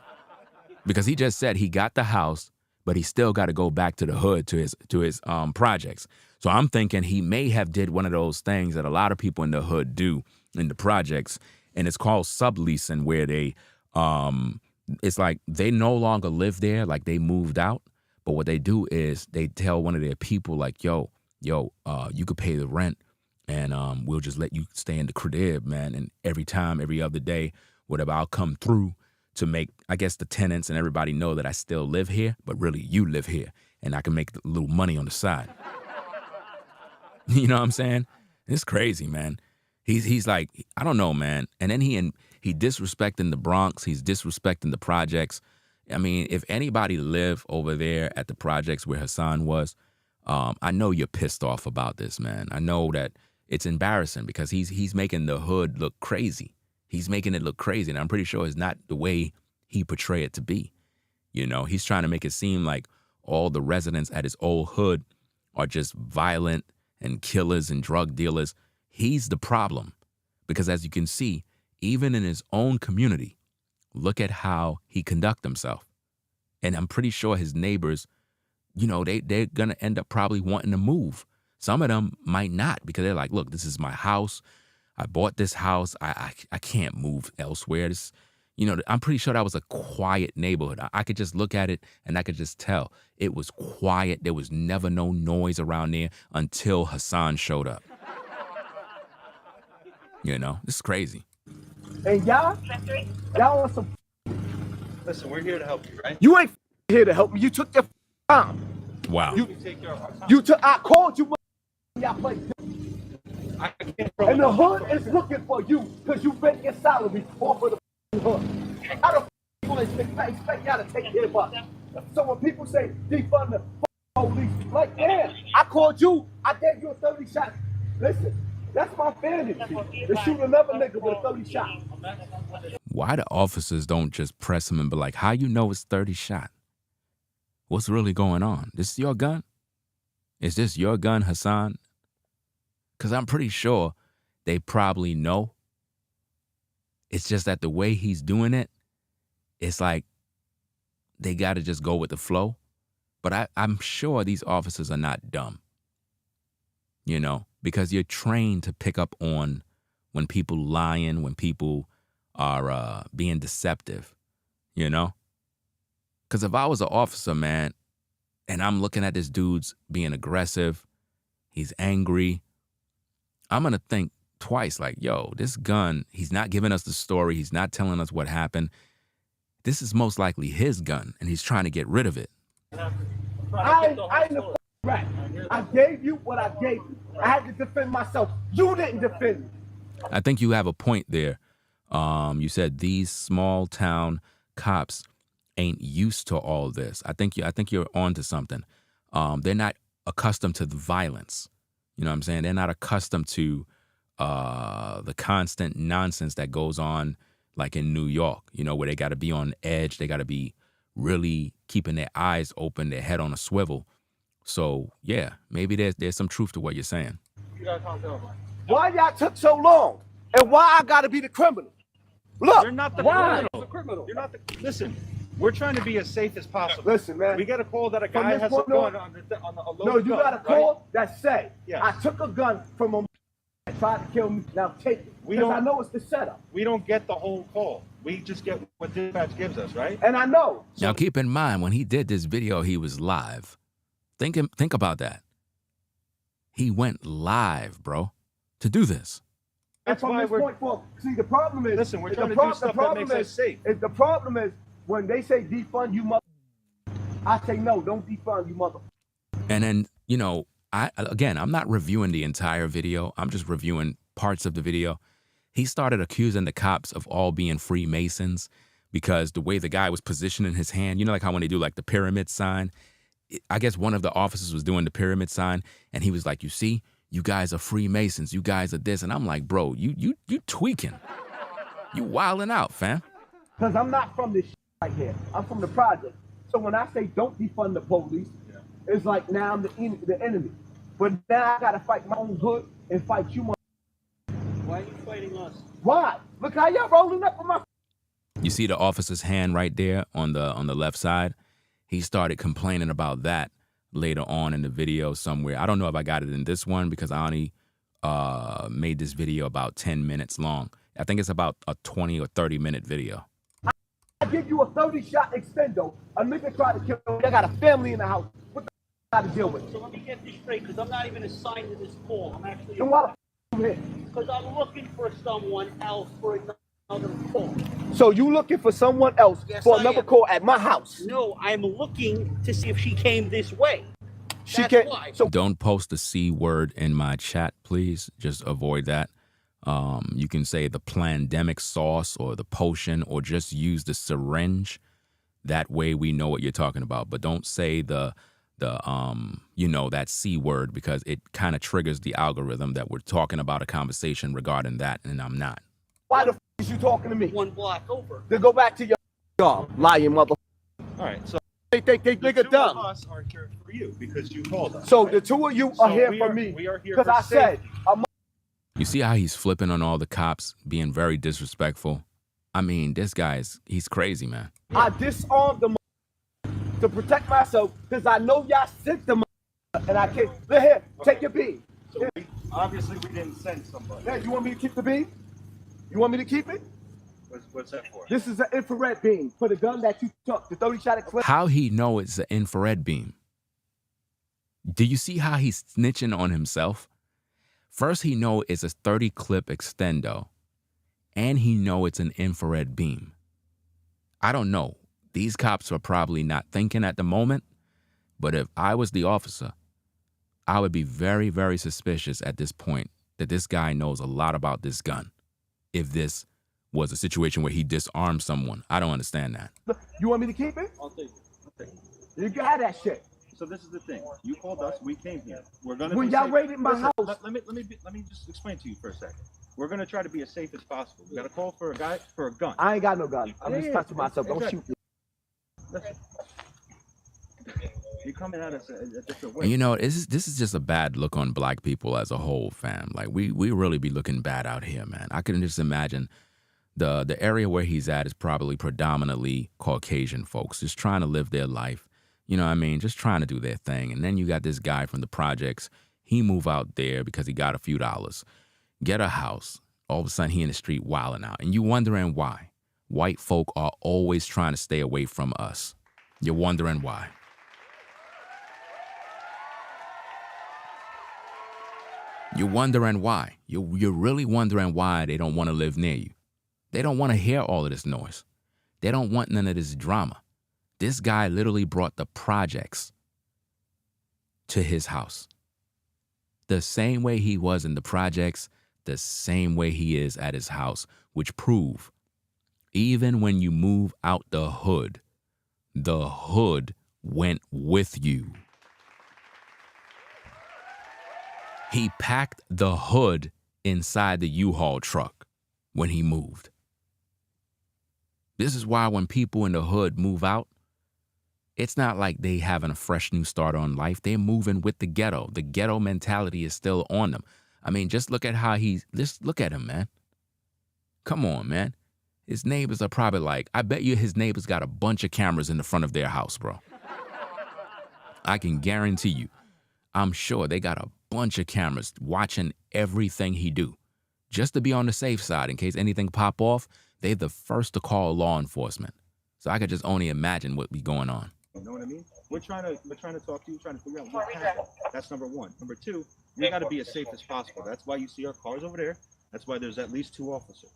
Because he just said he got the house, but he still got to go back to the hood to his projects. So I'm thinking he may have did one of those things that a lot of people in the hood do in the projects, and it's called subleasing, where they it's like they no longer live there, like they moved out, but what they do is they tell one of their people like, yo, you could pay the rent, and we'll just let you stay in the crib, man, and every other day, whatever, I'll come through to make, I guess, the tenants and everybody know that I still live here, but really you live here and I can make a little money on the side. You know what I'm saying? It's crazy, man. He's like, I don't know, man. And then he disrespecting the Bronx. He's disrespecting the projects. I mean, if anybody live over there at the projects where Hassan was, I know you're pissed off about this, man. I know that it's embarrassing because he's making the hood look crazy. He's making it look crazy, and I'm pretty sure it's not the way he portrayed it to be. You know, he's trying to make it seem like all the residents at his old hood are just violent and killers and drug dealers. He's the problem because, as you can see, even in his own community, look at how he conducts himself. And I'm pretty sure his neighbors, you know, they're going to end up probably wanting to move. Some of them might not because they're like, look, this is my house. I bought this house. I can't move elsewhere. This, you know, I'm pretty sure that was a quiet neighborhood. I could just look at it and I could just tell it was quiet. There was never no noise around there until Hassan showed up. You know, this is crazy. And y'all want some. Listen, we're here to help you, right? You ain't here to help me. You took your time. Wow. You took. I called you. Y'all play. I can't And the hood is looking for you because you make your salary off of the hood. I don't expect y'all to take care of us. So when people say defund the police, like, yeah, I called you. I gave you a 30 shot. Listen. That's my fantasy. To shoot another nigga with a 30 shot. Why the officers don't just press him and be like, how you know it's 30 shot? What's really going on? This is your gun? Is this your gun, Hassan? Because I'm pretty sure they probably know. It's just that the way he's doing it, it's like they got to just go with the flow. But I'm sure these officers are not dumb. You know, because you're trained to pick up on when people lying, when people are being deceptive, you know? Because if I was an officer, man, and I'm looking at this dude's being aggressive, he's angry, I'm going to think twice like, yo, this gun, he's not giving us the story. He's not telling us what happened. This is most likely his gun, and he's trying to get rid of it. Right. I gave you what I gave you. I had to defend myself. You didn't defend me. I think you have a point there. You said these small town cops ain't used to all this. I think you're onto something. They're not accustomed to the violence. You know what I'm saying? They're not accustomed to the constant nonsense that goes on, like in New York. You know, where they got to be on edge. They got to be really keeping their eyes open, their head on a swivel. So, yeah, maybe there's some truth to what you're saying. Why y'all took so long? And why I gotta be the criminal? Look, you're not the criminal. You're not the. Listen, we're trying to be as safe as possible. Listen, man. We get a call that a guy has a gun on a loaded No, you gun, got a call that say, yes. I took a gun from a that tried to kill me, now take it. Because I know it's the setup. We don't get the whole call. We just get what dispatch gives us, right? And I know. Now, keep in mind, when he did this video, he was live. Think about that. He went live, bro, to do this. That's why we're. See, the problem is. Listen, we're trying to do stuff that makes us safe. The problem is when they say defund you, mother. I say no, don't defund you, mother. And then, you know, I'm not reviewing the entire video. I'm just reviewing parts of the video. He started accusing the cops of all being Freemasons because the way the guy was positioning his hand, you know, like how when they do like the pyramid sign. I guess one of the officers was doing the pyramid sign, and he was like, you see, you guys are Freemasons. You guys are this. And I'm like, bro, you tweaking. You wilding out, fam. Because I'm not from this right here. I'm from the project. So when I say don't defund the police, it's like now I'm the enemy. But now I got to fight my own hood and fight you. Why are you fighting us? Why? Look how y'all rolling up on my... You see the officer's hand right there on the left side? He started complaining about that later on in the video somewhere. I don't know if I got it in this one because I only made this video about 10 minutes long. I think it's about a 20 or 30-minute video. I give you a 30-shot extendo. A nigga tried to kill me. I got a family in the house. What the I got to deal with? So let me get this straight, because I'm not even assigned to this call. I'm actually... Then why the here? Because I'm looking for someone else for another call. So you looking for someone else Yes, for I another am. call at my house? No, I'm looking to see if she came this way. She That's can't. why. So Don't post the C word in my chat, please. Just avoid that. You can say the plandemic sauce or the potion or just use the syringe. That way we know what you're talking about. But don't say the that C word because it kind of triggers the algorithm that we're talking about a conversation regarding that, and I'm not. why the f is you talking to me? One block over. Then go back to your job, lying mother. All right, so They think they the nigga two dumb. of us are here for you because you called us. So right? the two of you So are here we for are- me we are here because for I said safety. You see how he's flipping on all the cops, being very disrespectful? I mean, this guy's, he's crazy, man. I disarmed the to protect myself because I know y'all sent the and I can't. Look here, take your beam. So obviously we didn't send somebody. Hey, you want me to keep the beam? You want me to keep it? What's that for? This is an infrared beam for the gun that you took, the 30-shot clip. How he know it's an infrared beam? Do you see how he's snitching on himself? First, he know it's a 30 clip extendo, and he know it's an infrared beam. I don't know. These cops are probably not thinking at the moment, but if I was the officer, I would be very, very suspicious at this point that this guy knows a lot about this gun. If this was a situation where he disarmed someone, I don't understand that. You want me to keep it? I'll take it. You can have that shit. So this is the thing. You called us. We came here. We're gonna. When be y'all safe. raided my Listen, house. Let me just explain to you for a second. We're gonna try to be as safe as possible. We got a call for a guy for a gun. I ain't got no gun. I'm just Yeah, touching myself. Don't exactly. shoot me. Listen. You're coming at us a different way. And you know, this is just a bad look on black people as a whole, fam. Like we really be looking bad out here, man. I can just imagine the area where he's at is probably predominantly Caucasian folks, just trying to live their life. You know what I mean? Just trying to do their thing. And then you got this guy from the projects. He move out there because he got a few dollars, get a house. All of a sudden he in the street wilding out. And you wondering why. White folk are always trying to stay away from us. You're wondering why. You're wondering why. You're really wondering why they don't want to live near you. They don't want to hear all of this noise. They don't want none of this drama. This guy literally brought the projects to his house. The same way he was in the projects, the same way he is at his house, which prove even when you move out the hood went with you. He packed the hood inside the U-Haul truck when he moved. This is why when people in the hood move out, it's not like they having a fresh new start on life. They're moving with the ghetto. The ghetto mentality is still on them. I mean, just look at just look at him, man. Come on, man. His neighbors are probably like, I bet you his neighbors got a bunch of cameras in the front of their house, bro. I can guarantee you. I'm sure they got a bunch of cameras watching everything he do. Just to be on the safe side in case anything pop off, they're the first to call law enforcement. So I could just only imagine what be going on. You know what I mean? We're trying to talk to you, trying to figure out what happened. That's number one. Number two, we got to be as safe as possible. That's why you see our cars over there. That's why there's at least 2 officers.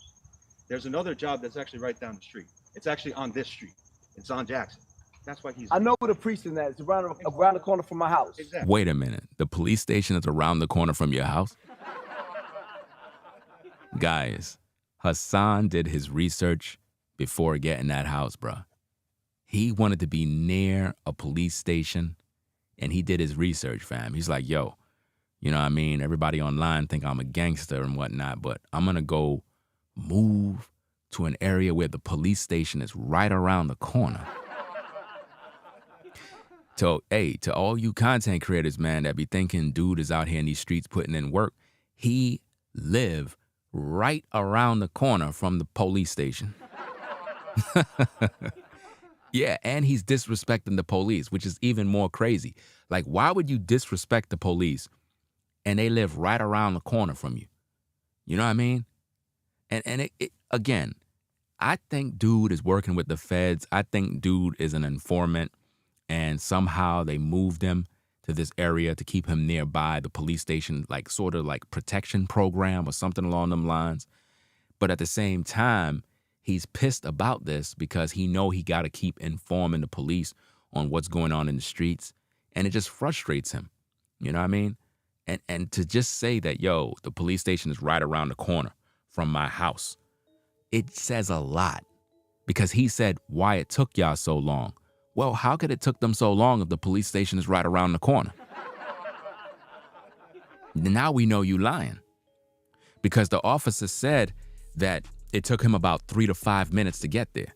There's another job that's actually right down the street. It's actually on this street. It's on Jackson. That's why he's. I know where the precinct is. It's around the corner from my house. Exactly. Wait a minute. The police station is around the corner from your house? Guys, Hassan did his research before getting that house, bruh. He wanted to be near a police station, and he did his research, fam. He's like, yo, you know what I mean? Everybody online think I'm a gangster and whatnot, but I'm going to go move to an area where the police station is right around the corner. So, hey, to all you content creators, man, that be thinking dude is out here in these streets putting in work, he live right around the corner from the police station. Yeah, and he's disrespecting the police, which is even more crazy. Like, why would you disrespect the police and they live right around the corner from you? You know what I mean? And again, I think dude is working with the feds. I think dude is an informant, and somehow they moved him to this area to keep him nearby the police station, like sort of like protection program or something along them lines. But at the same time, he's pissed about this because he know he got to keep informing the police on what's going on in the streets. And it just frustrates him. You know what I mean? And to just say that, yo, the police station is right around the corner from my house, it says a lot. Because he said why it took y'all so long. Well, how could it took them so long if the police station is right around the corner? Now we know you lying. Because the officer said that it took him about 3 to 5 minutes to get there.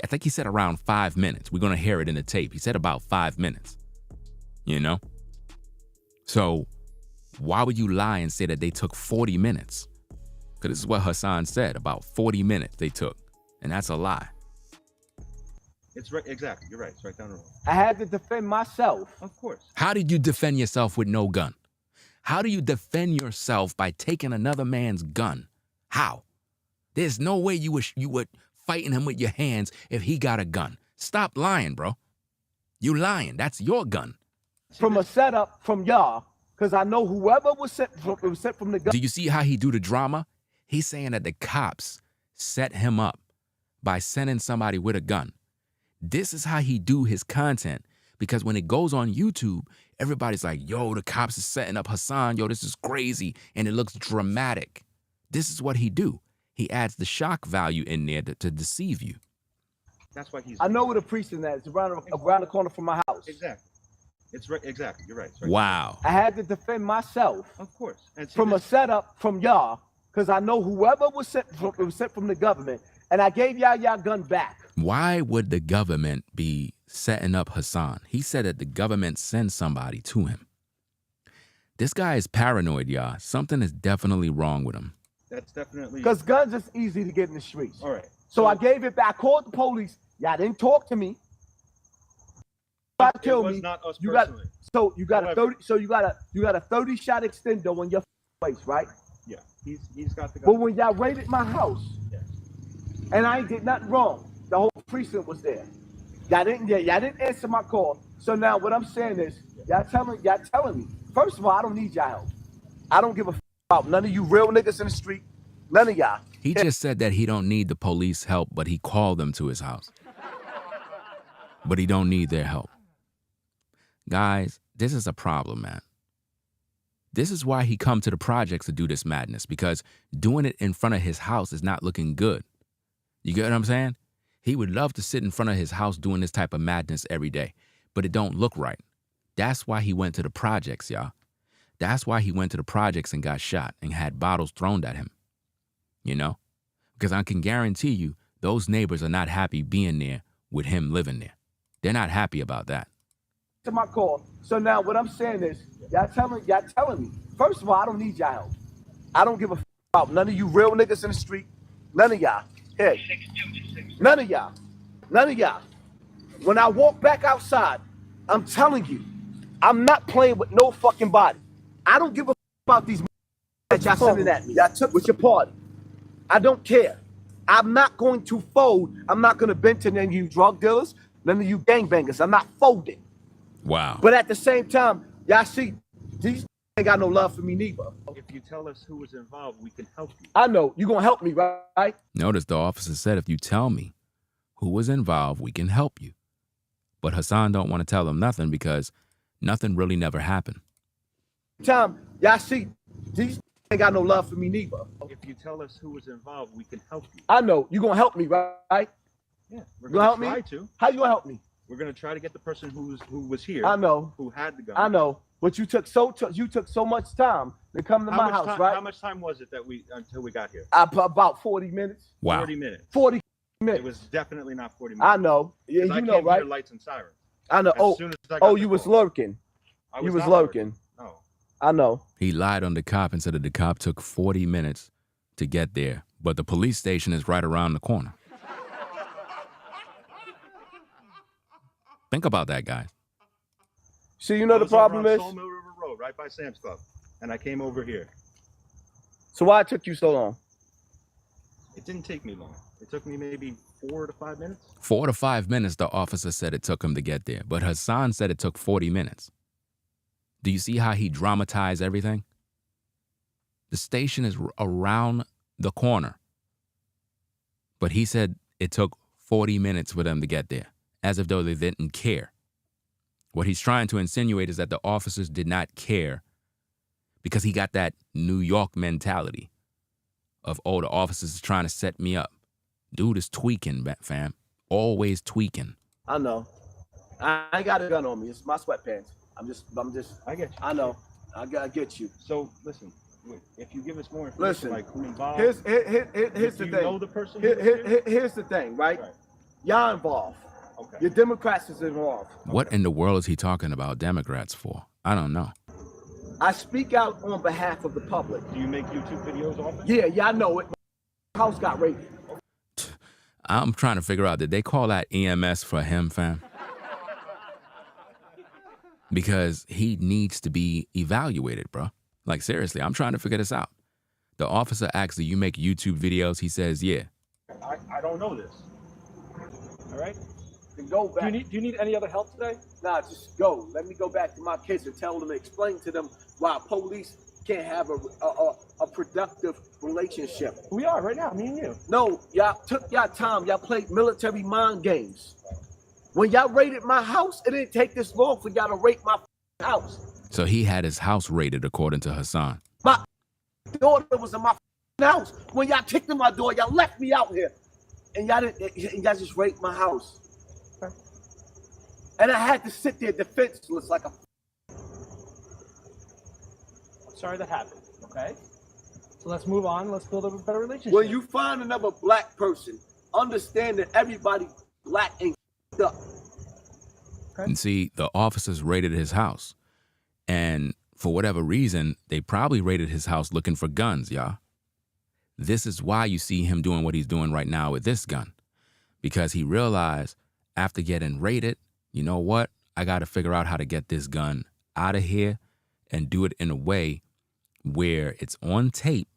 I think he said around 5 minutes. We're going to hear it in the tape. He said about 5 minutes. You know? So why would you lie and say that they took 40 minutes? Because this is what Hassan said, about 40 minutes they took. And that's a lie. It's right, exactly. You're right. It's right down the road. I had to defend myself. Of course. How did you defend yourself with no gun? How do you defend yourself by taking another man's gun? How? There's no way you would fighting him with your hands if he got a gun. Stop lying, bro. You lying. That's your gun. From a setup from y'all, because I know whoever was sent from the gun. Do you see how he do the drama? He's saying that the cops set him up by sending somebody with a gun. This is how he do his content, because when it goes on YouTube, everybody's like, yo, the cops is setting up Hassan. Yo, this is crazy. And it looks dramatic. This is what he do. He adds the shock value in there to deceive you. That's why he's. I know where the precinct is. It's around the corner from my house. Exactly. It's right. Exactly. You're right. It's right. Wow. I had to defend myself. Of course. And From a setup from y'all, because I know whoever was sent from the government, and I gave y'all gun back. Why would the government be setting up Hassan? He said that the government sends somebody to him. This guy is paranoid, y'all. Something is definitely wrong with him. That's definitely. Because guns is easy to get in the streets. All right. So I gave it back. I called the police. Y'all didn't talk to me. Try to kill me. Not us You got personally. so you got However, a 30. So you got a 30-shot extender on your face, right? Yeah. He's got the But gun. when y'all raided my house, Yes. and I did nothing wrong, the whole precinct was there. Y'all didn't answer my call. So now what I'm saying is, y'all telling me. First of all, I don't need y'all help. I don't give a about none of you real niggas in the street. None of y'all. He just said that he don't need the police help, but he called them to his house. But he don't need their help. Guys, this is a problem, man. This is why he come to the projects to do this madness, because doing it in front of his house is not looking good. You get what I'm saying? He would love to sit in front of his house doing this type of madness every day, but it don't look right. That's why he went to the projects, y'all. That's why he went to the projects and got shot and had bottles thrown at him. You know? Because I can guarantee you, those neighbors are not happy being there with him living there. They're not happy about that. To my call. So now what I'm saying is, y'all telling me. First of all, I don't need y'all help. I don't give a about none of you real niggas in the street. None of y'all. Hey. None of y'all. None of y'all. When I walk back outside, I'm telling you, I'm not playing with no fucking body. I don't give a about these that y'all sending at me. Y'all took with your party. I don't care. I'm not going to fold. I'm not going to bend to none of you drug dealers, none of you gangbangers. I'm not folding. Wow. But at the same time, y'all see, these ain't got no love for me neither. If you tell us who was involved, we can help you. I know. You going to help me, right? Notice the officer said, if you tell me who was involved, we can help you. But Hassan don't want to tell him nothing because nothing really never happened. Time, y'all see, these ain't got no love for me neither. If you tell us who was involved, we can help you. I know. You going to help me, right? Yeah. We're You going help to try me? to. How you going to help me? We're going to try to get the person who was here. I know. Who had the gun. I know. But you took so much time to come to my house, right? How much time was it that until we got here? About 40 minutes. Wow. 40 minutes. 40 minutes. It was definitely not 40 minutes. I know. Yeah, 'Cause I you know, came right? Here lights and sirens. I know. As soon as I got the you was call. lurking. I You was not lurking. No. I know. He lied on the cop and said that the cop took 40 minutes to get there, but the police station is right around the corner. Think about that, guys. See, you know I the was over problem on is? Sawmill River Road, right by Sam's Club, and I came over here. So why it took you so long? It didn't take me long. It took me maybe 4 to 5 minutes. 4 to 5 minutes, the officer said it took him to get there, but Hassan said it took 40 minutes. Do you see how he dramatized everything? The station is around the corner. But he said it took 40 minutes for them to get there, as if though they didn't care. What he's trying to insinuate is that the officers did not care because he got that New York mentality of, oh, the officers is trying to set me up. Dude is tweaking, fam. Always tweaking. I know. I ain't got a gun on me. It's my sweatpants. I'm just. I get you. I know. I get you. So listen, if you give us more information, Listen, like who involved, here's the thing. Know the person? Who was here's the thing, right? Y'all involved. Okay. Your Democrats is involved. What in the world is he talking about Democrats for? I don't know. I speak out on behalf of the public. Do you make YouTube videos often? Yeah, y'all know it. My house got raided. I'm trying to figure out, did they call that EMS for him, fam? Because he needs to be evaluated, bro. Like, seriously, I'm trying to figure this out. The officer asks, do you make YouTube videos? He says, yeah. I don't know this. All right. Then go back. Do you need any other help today? Nah, just go. Let me go back to my kids and tell them, explain to them why police can't have a productive relationship. We are right now, me and you. No, y'all took y'all time. Y'all played military mind games. When y'all raided my house, it didn't take this long for y'all to raid my house. So he had his house raided, according to Hassan. My daughter was in my house. When y'all kicked in my door, y'all left me out here. And y'all just raped my house. Okay. And I had to sit there defenseless like a. I'm sorry that happened, okay? So let's move on. Let's build a better relationship. When you find another black person, understand that everybody black ain't up. Okay. And see, the officers raided his house. And for whatever reason, they probably raided his house looking for guns, y'all. This is why you see him doing what he's doing right now with this gun. Because he realized after getting raided, you know what? I got to figure out how to get this gun out of here and do it in a way where it's on tape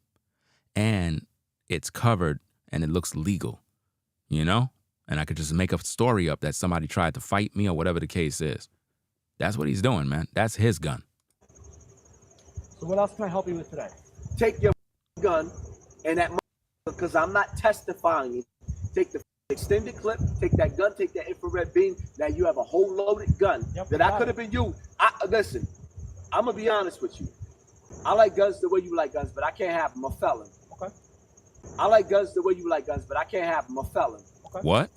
and it's covered and it looks legal, you know? And I could just make a story up that somebody tried to fight me or whatever the case is. That's what he's doing, man. That's his gun. So what else can I help you with today? Take your gun and that, because I'm not testifying. Take the extended clip, take that gun, take that infrared beam. Now you have a whole loaded gun that I could have been you. Listen, I'm gonna be honest with you. I like guns the way you like guns, but I can't have them. I'm a felon. Okay. I like guns the way you like guns, but I can't have them. I'm a felon. Okay. What?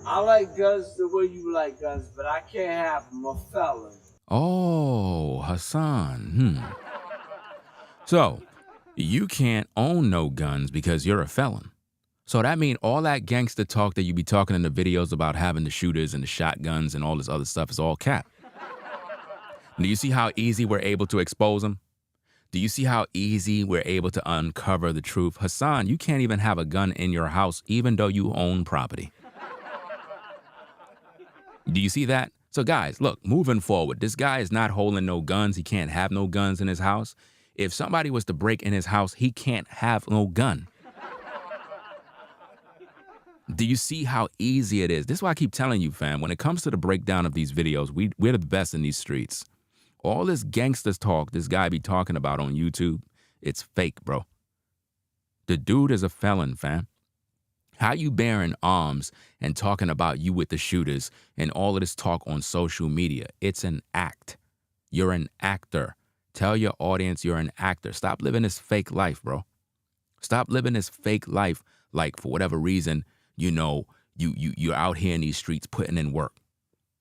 I like guns the way you like guns, but I can't have them. I'm a felon. Oh, Hassan. So, you can't own no guns because you're a felon. So that means all that gangster talk that you be talking in the videos about having the shooters and the shotguns and all this other stuff is all cap. Do you see how easy we're able to expose them? Do you see how easy we're able to uncover the truth? Hassan, you can't even have a gun in your house even though you own property. Do you see that? So guys, look, moving forward, this guy is not holding no guns. He can't have no guns in his house. If somebody was to break in his house, he can't have no gun. Do you see how easy it is? This is why I keep telling you, fam, when it comes to the breakdown of these videos, we're the best in these streets. All this gangsters talk this guy be talking about on YouTube, it's fake, bro. The dude is a felon, fam. How you bearing arms and talking about you with the shooters and all of this talk on social media? It's an act. You're an actor. Tell your audience you're an actor. Stop living this fake life, bro. Stop living this fake life like for whatever reason, you know, you're out here in these streets putting in work.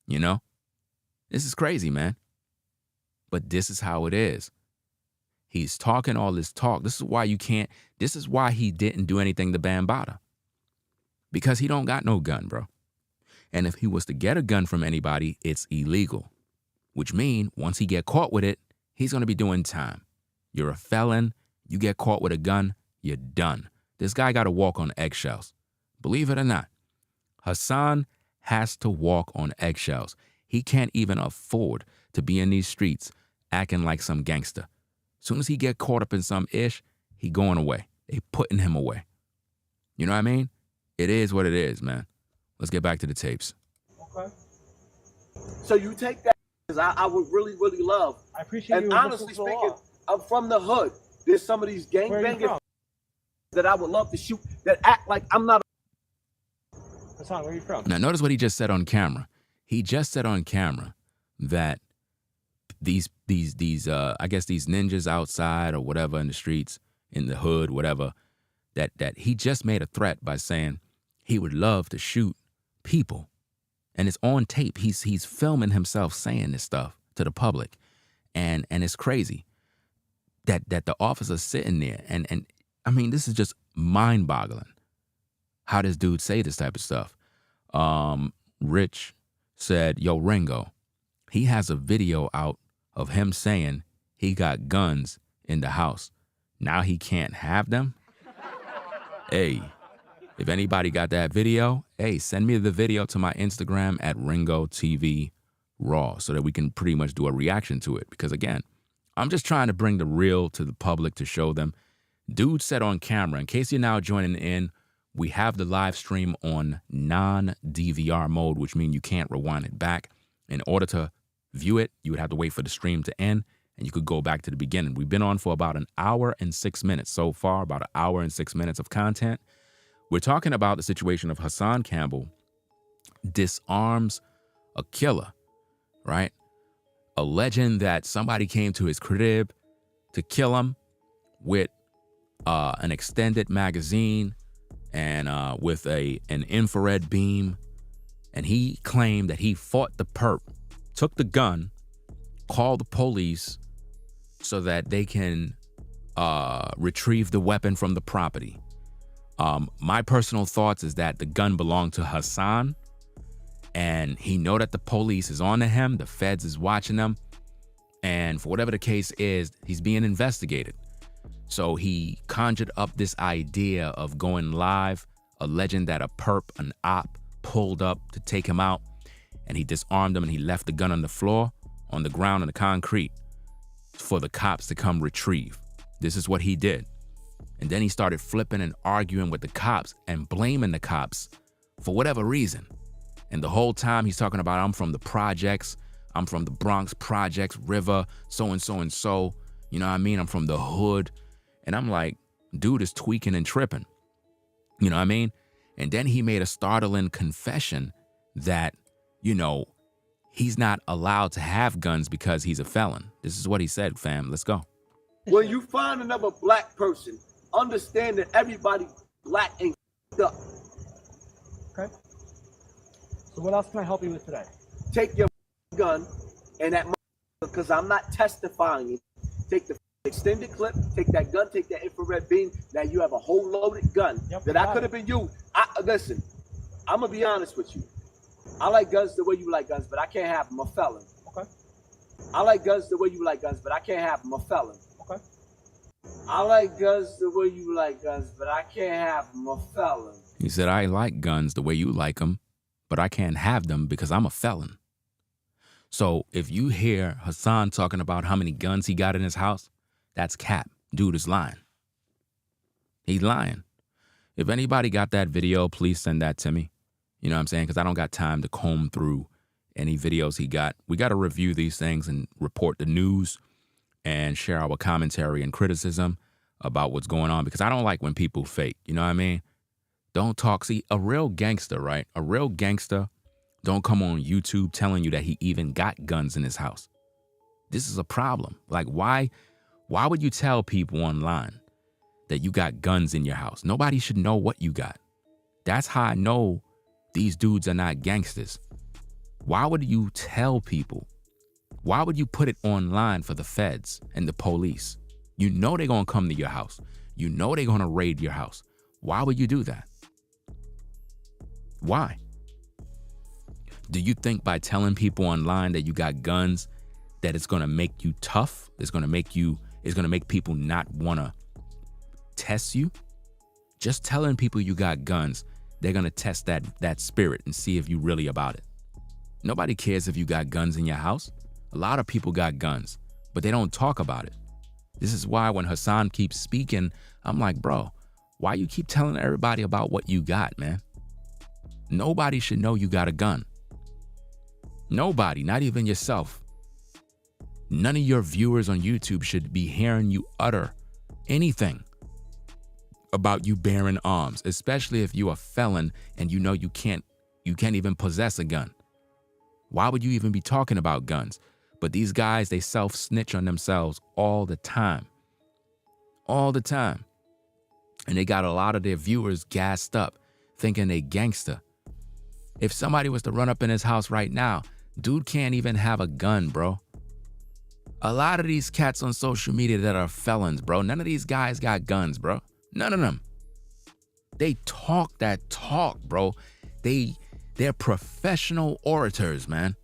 You know? This is crazy, man. But this is how it is. He's talking all this talk. This is why he didn't do anything to Bambaataa. Because he don't got no gun, bro. And if he was to get a gun from anybody, it's illegal. Which means once he get caught with it, he's going to be doing time. You're a felon. You get caught with a gun, you're done. This guy got to walk on eggshells. Believe it or not, Hassan has to walk on eggshells. He can't even afford to be in these streets acting like some gangster. Soon as he get caught up in some ish, he going away. They putting him away. You know what I mean? It is what it is, man. Let's get back to the tapes. Okay. So you take that, because I would really, really love. I appreciate you. And honestly speaking, I'm from the hood. There's some of these Where are you gangbangers. from? that I would love to shoot that act like I'm not. Hassan, where are you from? Now, notice what he just said on camera. He just said on camera that these I guess these ninjas outside or whatever in the streets, in the hood, whatever, that he just made a threat by saying he would love to shoot people. And it's on tape. He's filming himself saying this stuff to the public. And it's crazy that the officer's sitting there. And I mean, this is just mind-boggling how this dude say this type of stuff. Rich said, yo, Ringo, he has a video out of him saying he got guns in the house. Now he can't have them? Hey, if anybody got that video, hey, send me the video to my Instagram at Ringo TV Raw so that we can pretty much do a reaction to it. Because again, I'm just trying to bring the real to the public to show them. Dude said on camera, in case you're now joining in, we have the live stream on non-DVR mode, which means you can't rewind it back. In order to view it, you would have to wait for the stream to end, and you could go back to the beginning. We've been on for about an hour and 6 minutes so far, about an hour and 6 minutes of content. We're talking about the situation of Hassan Campbell disarms a killer, right? Alleging that somebody came to his crib to kill him with an extended magazine and with an infrared beam. And he claimed that he fought the perp, took the gun, called the police so that they can retrieve the weapon from the property. My personal thoughts is that the gun belonged to Hassan, and he know that the police is on to him, the feds is watching him, and for whatever the case is, he's being investigated. So he conjured up this idea of going live, alleging that a perp, an op, pulled up to take him out, and he disarmed him and he left the gun on the floor, on the ground, on the concrete for the cops to come retrieve. This is what he did. And then he started flipping and arguing with the cops and blaming the cops for whatever reason. And the whole time he's talking about, I'm from the projects, I'm from the Bronx projects, River, so-and-so and so, you know what I mean? I'm from the hood. And I'm like, dude is tweaking and tripping. You know what I mean? And then he made a startling confession that, you know, he's not allowed to have guns because he's a felon. This is what he said, fam. Let's go. When you find another black person, understand that everybody black ain't up. Okay. So what else can I help you with today? Take your gun and that, because I'm not testifying it. Take the extended clip, take that gun, take that infrared beam. Now you have a whole loaded gun that I could have been used. Listen, I'm gonna be honest with you. I like guns the way you like guns, but I can't have them. I'm a felon. Okay. I like guns the way you like guns, but I can't have them. I'm a felon. Okay. I like guns the way you like guns, but I can't have them. I'm a felon. He said, I like guns the way you like them, but I can't have them because I'm a felon. So if you hear Hassan talking about how many guns he got in his house, that's cap. Dude is lying. He's lying. If anybody got that video, please send that to me. You know what I'm saying? Because I don't got time to comb through any videos he got. We got to review these things and report the news and share our commentary and criticism about what's going on, because I don't like when people fake. You know what I mean? Don't talk. See, a real gangster, right? A real gangster don't come on YouTube telling you that he even got guns in his house. This is a problem. Like, why would you tell people online that you got guns in your house? Nobody should know what you got. That's how I know these dudes are not gangsters. Why would you tell people? Why would you put it online for the feds and the police? You know they're going to come to your house. You know they're going to raid your house. Why would you do that? Why? Do you think by telling people online that you got guns that it's going to make you tough? It's going to make people not want to test you? Just telling people you got guns, they're going to test that spirit and see if you really about it. Nobody cares if you got guns in your house. A lot of people got guns, but they don't talk about it. This is why when Hassan keeps speaking, I'm like, bro, why you keep telling everybody about what you got, man? Nobody should know you got a gun. Nobody, not even yourself. None of your viewers on YouTube should be hearing you utter anything about you bearing arms, especially if you're a felon and you know you can't even possess a gun. Why would you even be talking about guns? But these guys, they self-snitch on themselves all the time. All the time. And they got a lot of their viewers gassed up, thinking they gangster. If somebody was to run up in his house right now, dude can't even have a gun, bro. A lot of these cats on social media that are felons, bro, none of these guys got guns, bro. None of them. They talk that talk, bro. They're professional orators, man.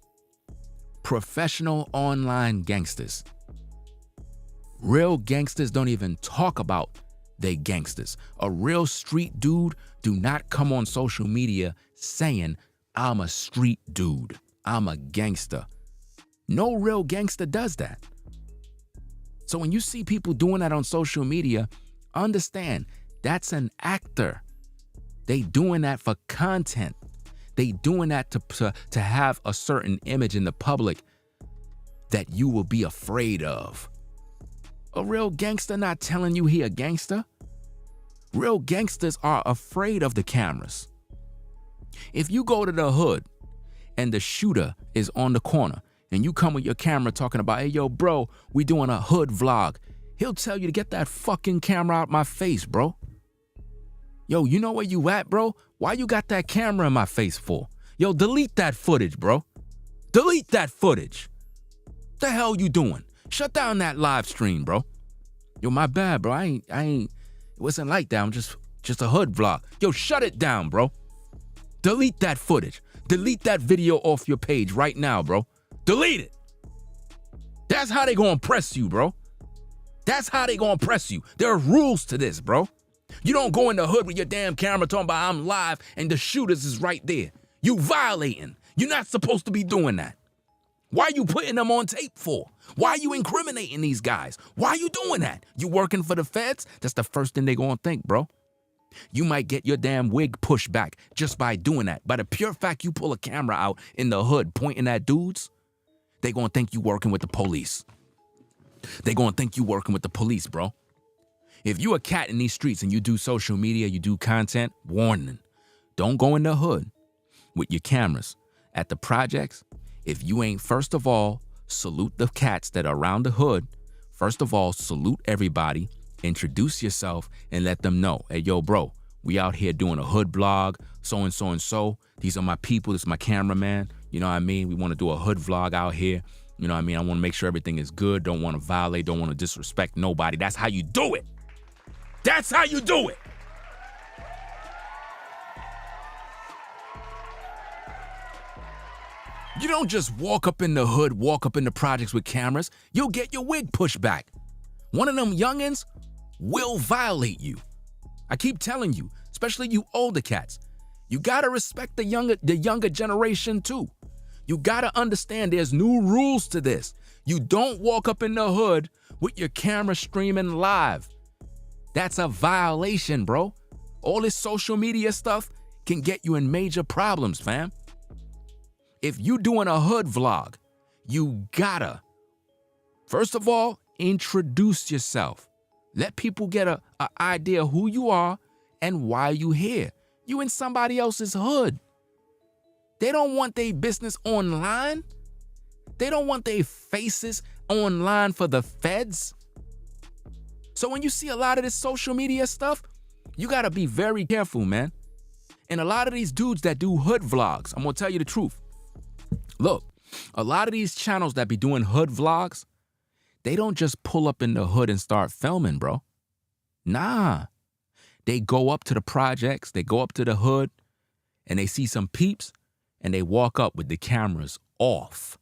Professional online gangsters. Real gangsters don't even talk about they gangsters. A real street dude do not come on social media saying, I'm a street dude. I'm a gangster. No real gangster does that. So when you see people doing that on social media, understand that's an actor. They doing that for content. They doing that to have a certain image in the public that you will be afraid of. A real gangster not telling you he a gangster. Real gangsters are afraid of the cameras. If you go to the hood and the shooter is on the corner and you come with your camera talking about, hey, yo, bro, we doing a hood vlog, he'll tell you to get that fucking camera out my face, bro. Yo, you know where you at, bro? Why you got that camera in my face for? Yo, delete that footage, bro. Delete that footage. The hell you doing? Shut down that live stream, bro. Yo, my bad, bro. I ain't, it wasn't like that. I'm just a hood vlog. Yo, shut it down, bro. Delete that footage. Delete that video off your page right now, bro. Delete it. That's how they gonna press you, bro. That's how they gonna press you. There are rules to this, bro. You don't go in the hood with your damn camera talking about I'm live and the shooters is right there. You violating. You're not supposed to be doing that. Why are you putting them on tape for? Why are you incriminating these guys? Why are you doing that? You working for the feds? That's the first thing they gonna think, bro. You might get your damn wig pushed back just by doing that. By the pure fact you pull a camera out in the hood pointing at dudes, they gonna think you working with the police. They gonna think you working with the police, bro. If you a cat in these streets and you do social media, you do content, warning. Don't go in the hood with your cameras at the projects. If you ain't, first of all, salute the cats that are around the hood. First of all, salute everybody, introduce yourself, and let them know, hey, yo, bro, we out here doing a hood vlog, so-and-so and so. These are my people. This is my cameraman. You know what I mean? We want to do a hood vlog out here. You know what I mean? I want to make sure everything is good. Don't want to violate. Don't want to disrespect nobody. That's how you do it. That's how you do it. You don't just walk up in the hood, walk up in the projects with cameras. You'll get your wig pushed back. One of them youngins will violate you. I keep telling you, especially you older cats, you gotta respect the younger generation too. You gotta understand there's new rules to this. You don't walk up in the hood with your camera streaming live. That's a violation, bro. All this social media stuff can get you in major problems, fam. If you doing a hood vlog, you gotta, first of all, introduce yourself. Let people get a idea who you are and why you here. You in somebody else's hood. They don't want their business online. They don't want their faces online for the feds. So when you see a lot of this social media stuff, you gotta be very careful, man. And a lot of these dudes that do hood vlogs, I'm gonna tell you the truth. Look, a lot of these channels that be doing hood vlogs, they don't just pull up in the hood and start filming, bro. Nah. They go up to the projects, they go up to the hood, and they see some peeps, and they walk up with the cameras off,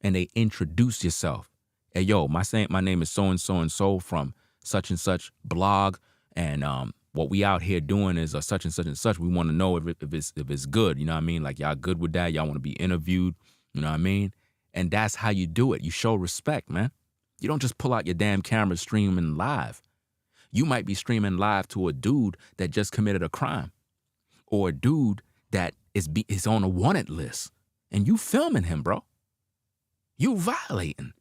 and they introduce yourself. Hey, yo, my name is so-and-so and so from such and such blog, and what we out here doing is such and such and such. We want to know if it's good, you know what I mean? Like, y'all good with that? Y'all want to be interviewed, you know what I mean? And that's how you do it. You show respect, man. You don't just pull out your damn camera streaming live. You might be streaming live to a dude that just committed a crime, or a dude that is on a wanted list, and you filming him, bro. You violating.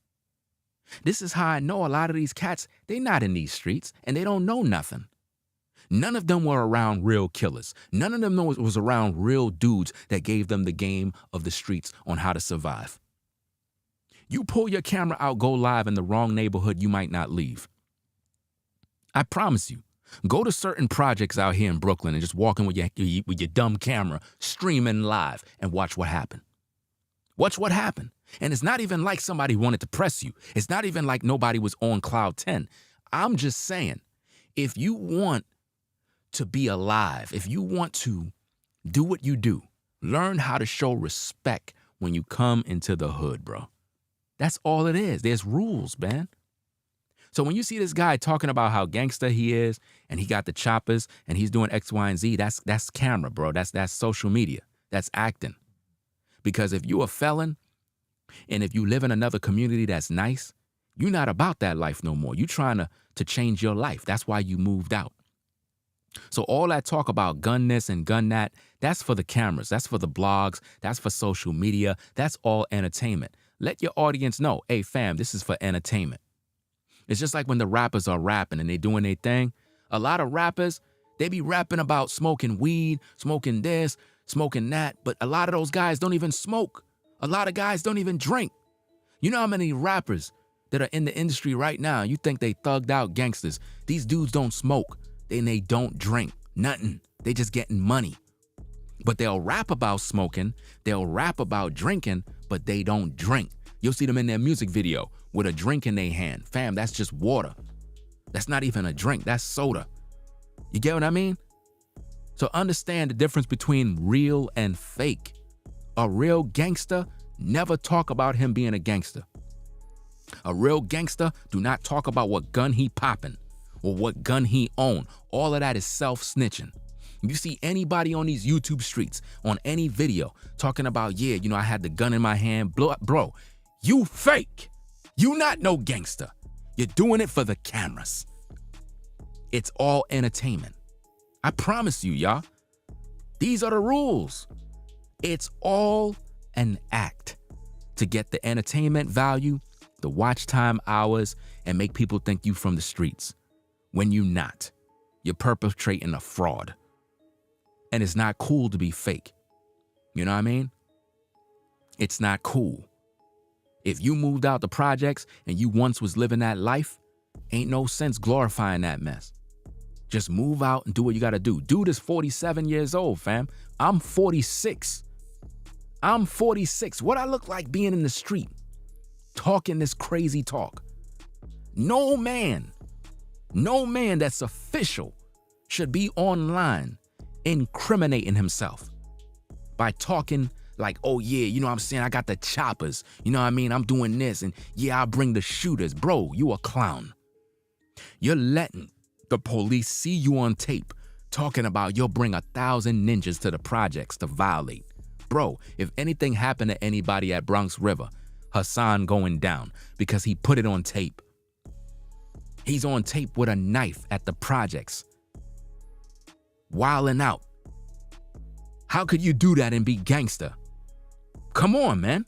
This is how I know a lot of these cats, they not in these streets, and they don't know nothing. None of them were around real killers. None of them was around real dudes that gave them the game of the streets on how to survive. You pull your camera out, go live in the wrong neighborhood, you might not leave. I promise you. Go to certain projects out here in Brooklyn and just walk in with your dumb camera, streaming live, and watch what happened. Watch what happened. And it's not even like somebody wanted to press you. It's not even like nobody was on cloud 10. I'm just saying, if you want to be alive, if you want to do what you do, learn how to show respect when you come into the hood, bro. That's all it is. There's rules, man. So when you see this guy talking about how gangster he is and he got the choppers and he's doing X, Y, and Z, that's camera, bro. That's social media. That's acting. Because if you're a felon and if you live in another community that's nice, you're not about that life no more. You're trying to change your life. That's why you moved out. So all that talk about gun this and gun that, that's for the cameras. That's for the blogs. That's for social media. That's all entertainment. Let your audience know, hey, fam, this is for entertainment. It's just like when the rappers are rapping and they doing their thing. A lot of rappers, they be rapping about smoking weed, smoking this, smoking that, but a lot of those guys don't even smoke. A lot of guys don't even drink. You know how many rappers that are in the industry right now, you think they thugged out gangsters. These dudes don't smoke, and they don't drink, nothing. They just getting money. But they'll rap about smoking, they'll rap about drinking, but they don't drink. You'll see them in their music video with a drink in their hand. Fam, that's just water. That's not even a drink, that's soda. You get what I mean? So understand the difference between real and fake. A real gangster never talk about him being a gangster. A real gangster do not talk about what gun he popping or what gun he own. All of that is self-snitching. You see anybody on these YouTube streets, on any video, talking about, yeah, I had the gun in my hand. Bro, you fake. You not no gangster. You're doing it for the cameras. It's all entertainment. I promise you, y'all. These are the rules. It's all an act to get the entertainment value, the watch time hours, and make people think you from the streets. When you not. You're perpetrating a fraud. And it's not cool to be fake. You know what I mean? It's not cool. If you moved out the projects and you once was living that life, ain't no sense glorifying that mess. Just move out and do what you gotta do. Dude is 47 years old, fam. I'm 46. I'm 46. What I look like being in the street, talking this crazy talk. No man that's official should be online incriminating himself by talking like, oh yeah, you know what I'm saying? I got the choppers. You know what I mean? I'm doing this and yeah, I'll bring the shooters. Bro, you a clown. You're letting the police see you on tape talking about you'll bring 1,000 ninjas to the projects to violate. Bro, if anything happened to anybody at Bronx River, Hassan going down because he put it on tape. He's on tape with a knife at the projects, wilding out. How could you do that and be gangster? Come on, man.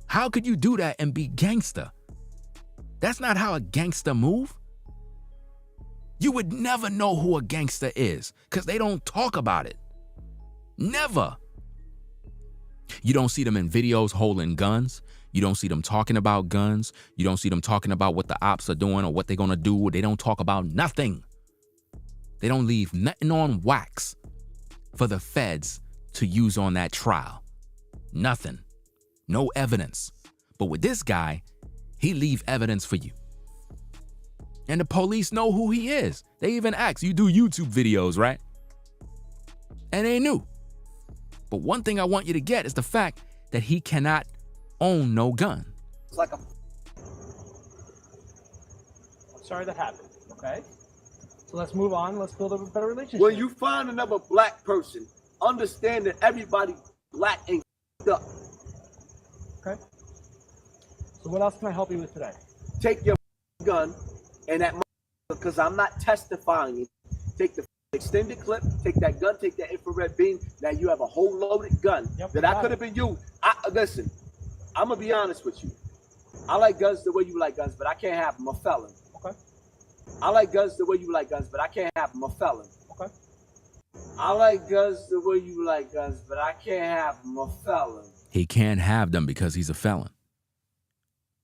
How could you do that and be gangster? That's not how a gangster move. You would never know who a gangster is because they don't talk about it. Never. You don't see them in videos holding guns. You don't see them talking about guns. You don't see them talking about what the ops are doing or what they're going to do. They don't talk about nothing. They don't leave nothing on wax for the feds to use on that trial. Nothing. No evidence. But with this guy, he leave evidence for you. And the police know who he is. They even ask, you do YouTube videos, right? And they knew. But one thing I want you to get is the fact that he cannot own no gun. It's like I'm sorry that happened, okay? So let's move on. Let's build a better relationship. When you find another black person, understand that everybody black ain't up. Okay. So what else can I help you with today? Take your gun and that, because I'm not testifying it. Take the extended clip, take that gun, take that infrared beam. Now you have a whole loaded gun that I could have been used. Listen, I'm gonna be honest with you. I like guns the way you like guns, but I can't have them. I'm a felon. Okay. I like guns the way you like guns, but I can't have them. I'm a felon. I like guns the way you like guns, but I can't have them. I'm a felon. He can't have them because he's a felon.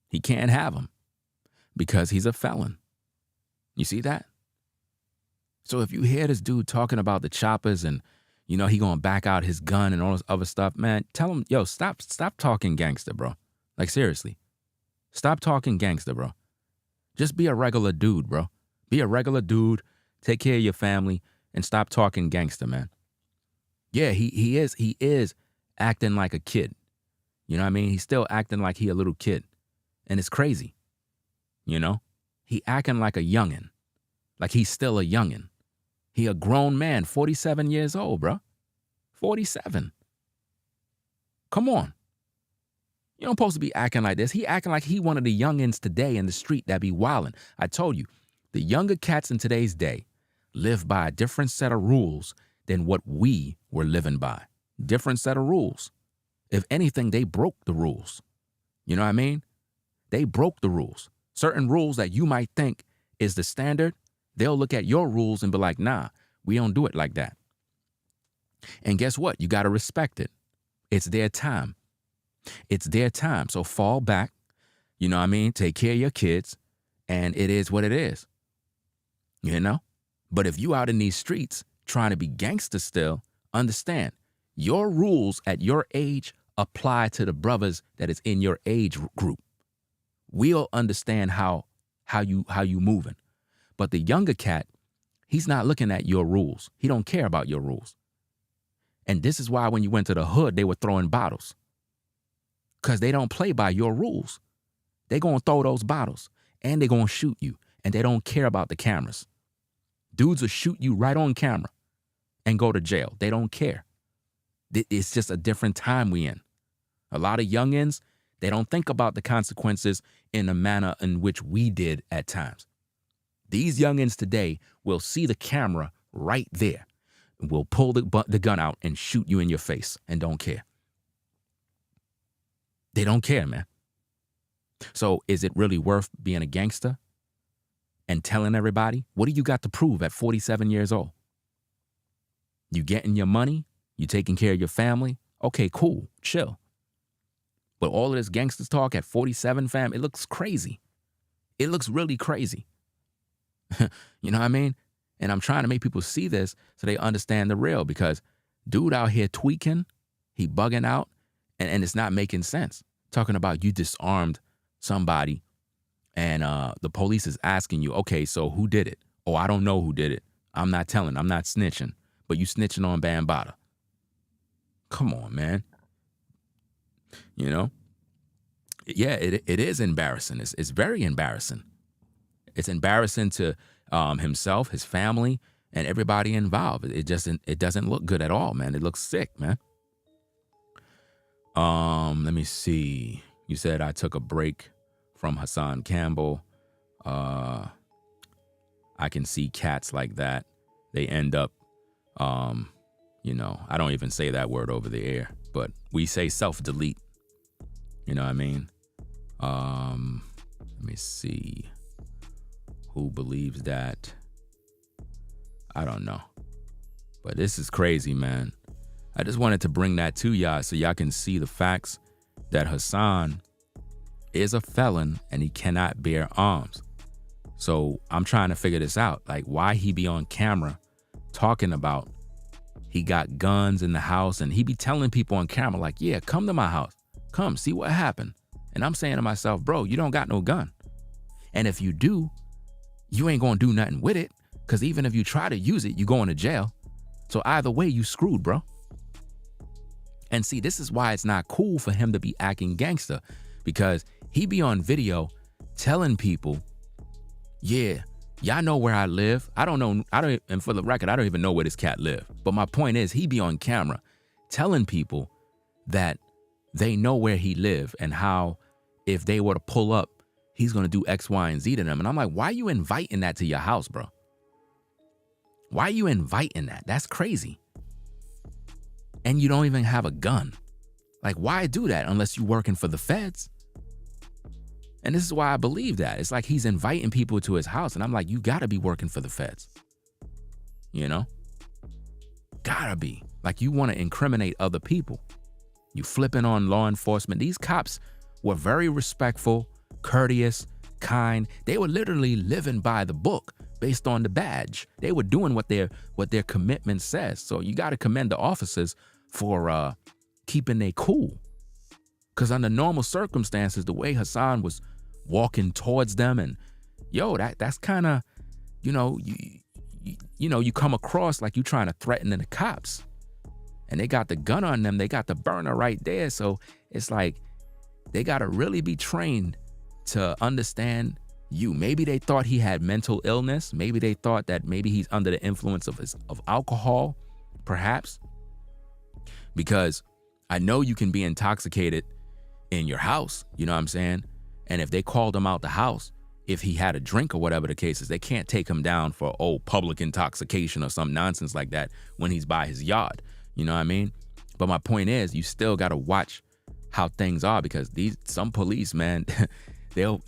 He can't have them because he's a felon. You see that? So if you hear this dude talking about the choppers and, you know, he gonna back out his gun and all this other stuff, man, tell him, yo, stop talking gangster, bro. Like, seriously. Stop talking gangster, bro. Just be a regular dude, bro. Be a regular dude, take care of your family, and stop talking gangster, man. Yeah, he is acting like a kid. You know what I mean? He's still acting like he a little kid. And it's crazy. You know? He acting like a youngin'. Like he's still a youngin'. He a grown man, 47 years old, bro. 47. Come on. You don't supposed to be acting like this. He acting like he one of the youngins today in the street that be wildin'. I told you, the younger cats in today's day live by a different set of rules than what we were living by. Different set of rules. If anything, they broke the rules. You know what I mean? They broke the rules. Certain rules that you might think is the standard, they'll look at your rules and be like, nah, we don't do it like that. And guess what? You got to respect it. It's their time. It's their time. So fall back, you know what I mean? Take care of your kids, and it is what it is. You know? But if you out in these streets trying to be gangster still, understand, your rules at your age apply to the brothers that is in your age group. We'll understand how you moving. But the younger cat, he's not looking at your rules. He don't care about your rules. And this is why when you went to the hood, they were throwing bottles. Because they don't play by your rules. They're going to throw those bottles and they're going to shoot you. And they don't care about the cameras. Dudes will shoot you right on camera and go to jail. They don't care. It's just a different time we in. A lot of youngins, they don't think about the consequences in the manner in which we did at times. These youngins today will see the camera right there. Will pull the gun out and shoot you in your face and don't care. They don't care, man. So is it really worth being a gangster and telling everybody? What do you got to prove at 47 years old? You getting your money? You taking care of your family? Okay, cool, chill. But all of this gangster talk at 47, fam, it looks crazy. It looks really crazy. You know what I mean? And I'm trying to make people see this so they understand the real, because dude out here tweaking, he bugging out, and it's not making sense. Talking about you disarmed somebody and the police is asking you, okay, so who did it? Oh, I don't know who did it. I'm not telling. I'm not snitching. But you snitching on Bambaataa. Come on, man. You know? Yeah, it is embarrassing. It's very embarrassing. It's embarrassing to himself, his family, and everybody involved. It doesn't look good at all, man. It looks sick, man. Let me see. You said I took a break from Hassan Campbell. I can see cats like that. They end up, you know, I don't even say that word over the air, but we say self-delete. You know what I mean? Let me see. Who believes that? I don't know. But this is crazy, man. I just wanted to bring that to y'all so y'all can see the facts that Hassan is a felon and he cannot bear arms. So I'm trying to figure this out. Like, why he be on camera talking about he got guns in the house, and he be telling people on camera like, yeah, come to my house. Come see what happened. And I'm saying to myself, bro, you don't got no gun. And if you do, you ain't gonna do nothing with it, because even if you try to use it, you going to jail. So either way, you screwed, bro. And see, this is why it's not cool for him to be acting gangster, because he be on video telling people, yeah, y'all know where I live. And for the record, I don't even know where this cat live. But my point is, he be on camera telling people that they know where he live and how if they were to pull up, he's going to do X, Y, and Z to them. And I'm like, why are you inviting that to your house, bro? Why are you inviting that? That's crazy. And you don't even have a gun. Like, why do that unless you're working for the feds? And this is why I believe that. It's like he's inviting people to his house. And I'm like, you got to be working for the feds. You know? Gotta be. Like, you want to incriminate other people. You flipping on law enforcement. These cops were very respectful, courteous, kind. They were literally living by the book based on the badge. They were doing what their commitment says. So you got to commend the officers for keeping their cool. Because under normal circumstances, the way Hassan was walking towards them, and that's kind of, you come across like you trying to threaten the cops. And they got the gun on them. They got the burner right there. So it's like they got to really be trained to understand you. Maybe they thought he had mental illness. Maybe they thought that maybe he's under the influence of alcohol, perhaps. Because I know you can be intoxicated in your house, you know what I'm saying? And if they called him out the house, if he had a drink or whatever the case is, they can't take him down for, public intoxication or some nonsense like that when he's by his yard. You know what I mean? But my point is, you still got to watch how things are, because some police, man, they'll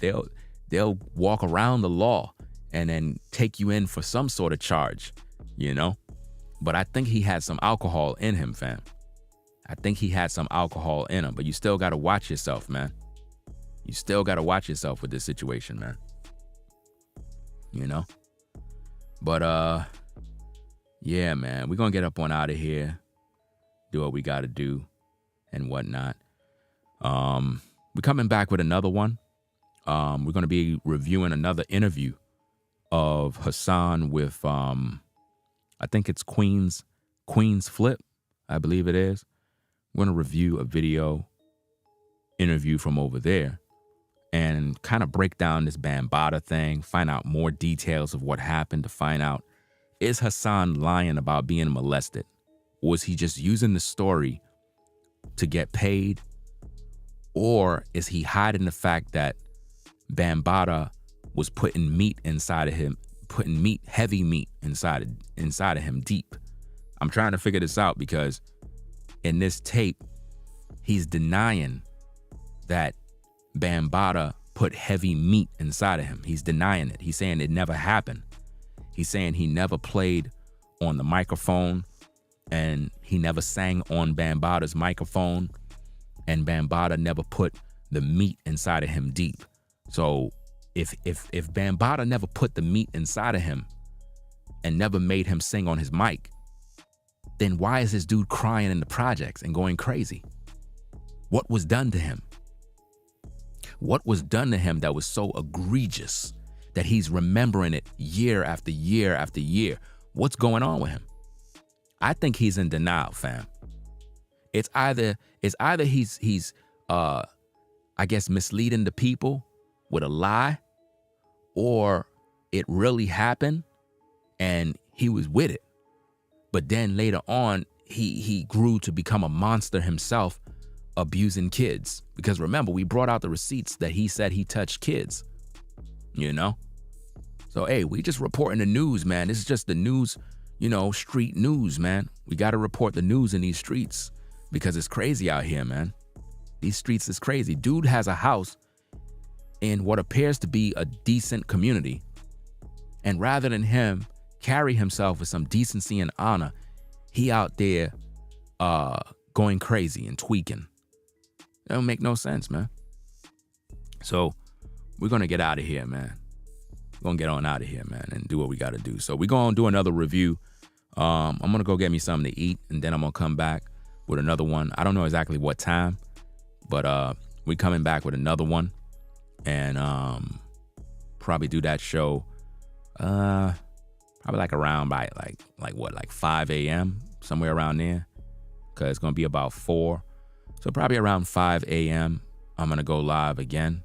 walk around the law and then take you in for some sort of charge, But I think he had some alcohol in him, fam. I think he had some alcohol in him, but you still got to watch yourself, man. You still got to watch yourself with this situation, man. But, yeah, man, we're going to get up on out of here, do what we got to do and whatnot. We're coming back with another one. We're going to be reviewing another interview of Hassan with, I think it's Queen's Flip, I believe it is. We're going to review a video interview from over there and kind of break down this Bambaataa thing, find out more details of what happened, to find out, is Hassan lying about being molested? Was he just using the story to get paid? Or is he hiding the fact that Bambaataa was putting meat inside of him, heavy meat inside of him deep? I'm trying to figure this out, because in this tape, he's denying that Bambaataa put heavy meat inside of him. He's denying it. He's saying it never happened. He's saying he never played on the microphone, and he never sang on Bambaataa's microphone, and Bambaataa never put the meat inside of him deep. So if Bambaataa never put the meat inside of him and never made him sing on his mic, then why is this dude crying in the projects and going crazy? What was done to him? What was done to him that was so egregious that he's remembering it year after year after year? What's going on with him? I think he's in denial, fam. It's either he's I guess misleading the people with a lie, or it really happened and he was with it. But then later on, he grew to become a monster himself, abusing kids. Because remember, we brought out the receipts that he said he touched kids, So, hey, we just reporting the news, man. This is just the news, street news, man. We got to report the news in these streets, because it's crazy out here, man. These streets is crazy. Dude has a house in what appears to be a decent community. And rather than him carry himself with some decency and honor, he out there going crazy and tweaking. That don't make no sense, man. So we're going to get out of here, man. We're going to get on out of here, man, and do what we got to do. So we're going to do another review. I'm going to go get me something to eat, and then I'm going to come back with another one. I don't know exactly what time, but we're coming back with another one, and probably do that show probably like around by like 5 a.m., somewhere around there, because it's going to be about 4. So probably around 5 a.m., I'm going to go live again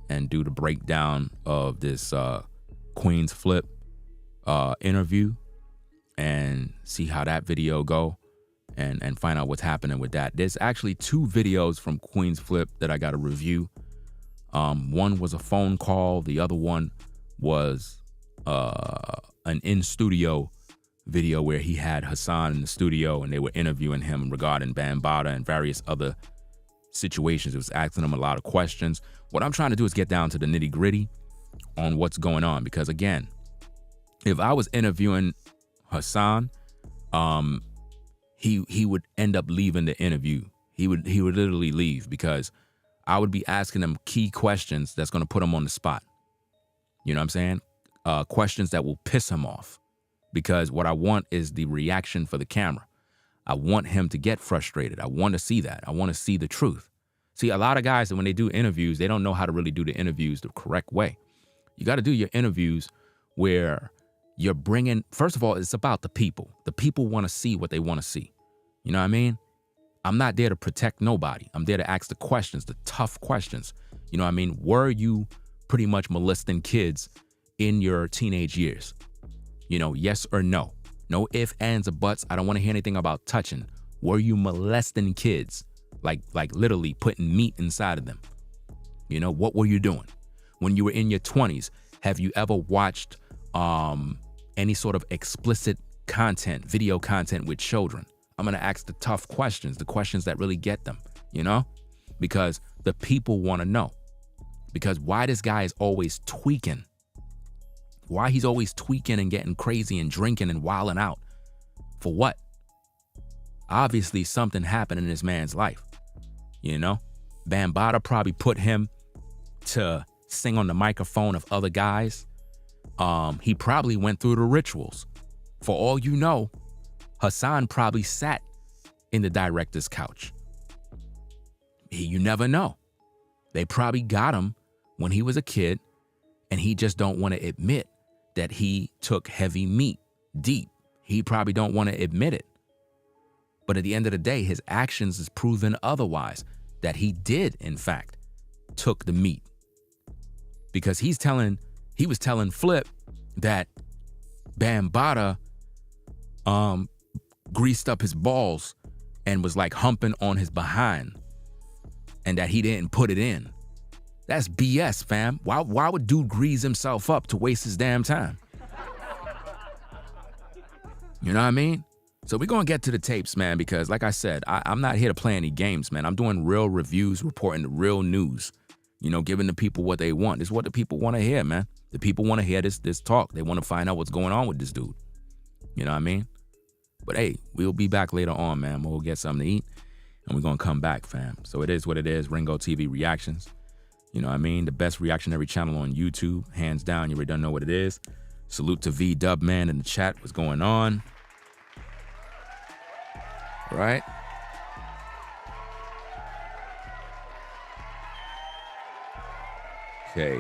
and do the breakdown of this Queen's Flip interview and see how that video go and find out what's happening with that. There's actually 2 videos from Queen's Flip that I got to review. One was a phone call. The other one was an in-studio video where he had Hassan in the studio and they were interviewing him regarding Bambaataa and various other situations. It was asking him a lot of questions. What I'm trying to do is get down to the nitty-gritty on what's going on, because again, if I was interviewing Hassan, he would end up leaving the interview. He would literally leave because I would be asking him key questions that's going to put him on the spot. You know what I'm saying? Questions that will piss him off, because what I want is the reaction for the camera. I want him to get frustrated. I want to see that. I want to see the truth. See, a lot of guys, when they do interviews, they don't know how to really do the interviews the correct way. You got to do your interviews where you're bringing, first of all, it's about the people. The people want to see what they want to see. You know what I mean? I'm not there to protect nobody. I'm there to ask the questions, the tough questions. You know what I mean? Were you pretty much molesting kids in your teenage years? You know, yes or no? No ifs, ands, or buts. I don't want to hear anything about touching. Were you molesting kids? Like literally putting meat inside of them? You know, what were you doing? When you were in your 20s, have you ever watched any sort of explicit content, video content with children? I'm going to ask the tough questions, the questions that really get them, you know? Because the people want to know. Because why this guy is always tweaking. Why he's always tweaking and getting crazy and drinking and wilding out. For what? Obviously, something happened in this man's life. You know? Bambaataa probably put him to sing on the microphone of other guys. He probably went through the rituals. For all you know, Hassan probably sat in the director's couch. You never know. They probably got him when he was a kid, and he just don't want to admit that he took heavy meat deep. He probably don't want to admit it. But at the end of the day, his actions is proven otherwise, that he did, in fact, took the meat. Because he was telling Flip that Bambaataa greased up his balls and was like humping on his behind, and that he didn't put it in. That's BS, fam. Why would dude grease himself up to waste his damn time? You know what I mean? So we're going to get to the tapes, man, because like I said, I'm not here to play any games, man. I'm doing real reviews, reporting the real news, you know, giving the people what they want. This is what the people want to hear, man. The people want to hear this talk. They want to find out what's going on with this dude. You know what I mean? But hey, we'll be back later on, man. We'll get something to eat, and we're going to come back, fam. So it is what it is. Ringo TV Reactions. You know what I mean? The best reactionary channel on YouTube. Hands down, you already don't know what it is. Salute to V-Dub, man, in the chat. What's going on? All right? Okay.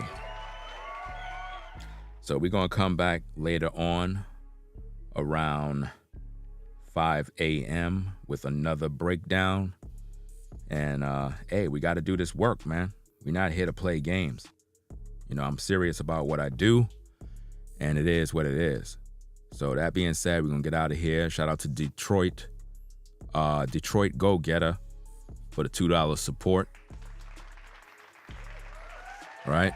So we're going to come back later on around 5 a.m. with another breakdown. And, hey, we got to do this work, man. We're not here to play games. You know, I'm serious about what I do, and it is what it is. So that being said, we're going to get out of here. Shout out to Detroit Go Getter for the $2 support. Right?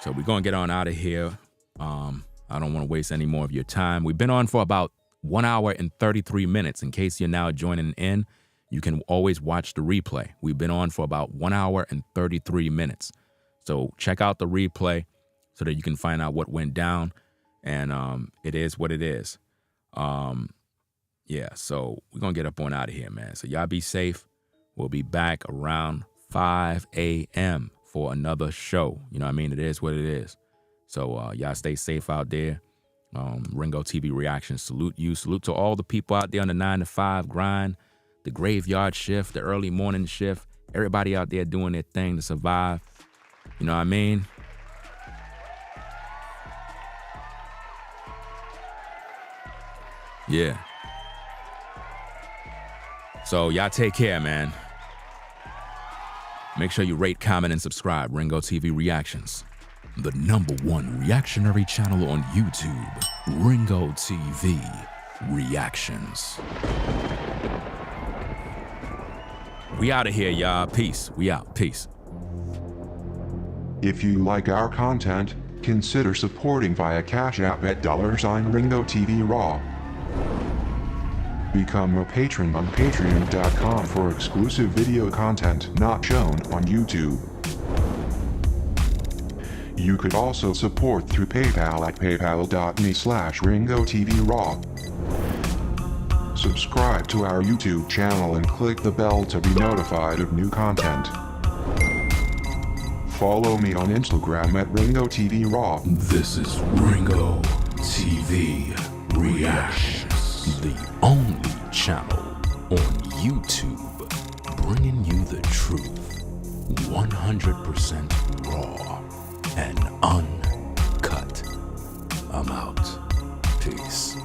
So we're going to get on out of here. I don't want to waste any more of your time. We've been on for about 1 hour and 33 minutes. In case you're now joining in, you can always watch the replay. We've been on for about 1 hour and 33 minutes. So check out the replay so that you can find out what went down. And it is what it is. Yeah, so we're going to get up on out of here, man. So y'all be safe. We'll be back around 5 a.m. for another show. You know what I mean? It is what it is. So y'all stay safe out there. Ringo TV Reactions, salute you. Salute to all the people out there on the 9-to-5 grind, the graveyard shift, the early morning shift. Everybody out there doing their thing to survive. You know what I mean? Yeah. So y'all take care, man. Make sure you rate, comment, and subscribe. Ringo TV Reactions, the #1 reactionary channel on YouTube. Ringo TV Reactions. We out of here, y'all. Peace. We out. Peace. If you like our content, consider supporting via Cash App at $ Ringo TV Raw. Become a patron on patreon.com for exclusive video content not shown on YouTube. You could also support through PayPal at paypal.me/RingoTVRaw. Subscribe to our YouTube channel and click the bell to be notified of new content. Follow me on Instagram at RingoTVRaw. This is Ringo TV Reactions, the only channel on YouTube bringing you the truth 100% raw and uncut. I'm out. Peace.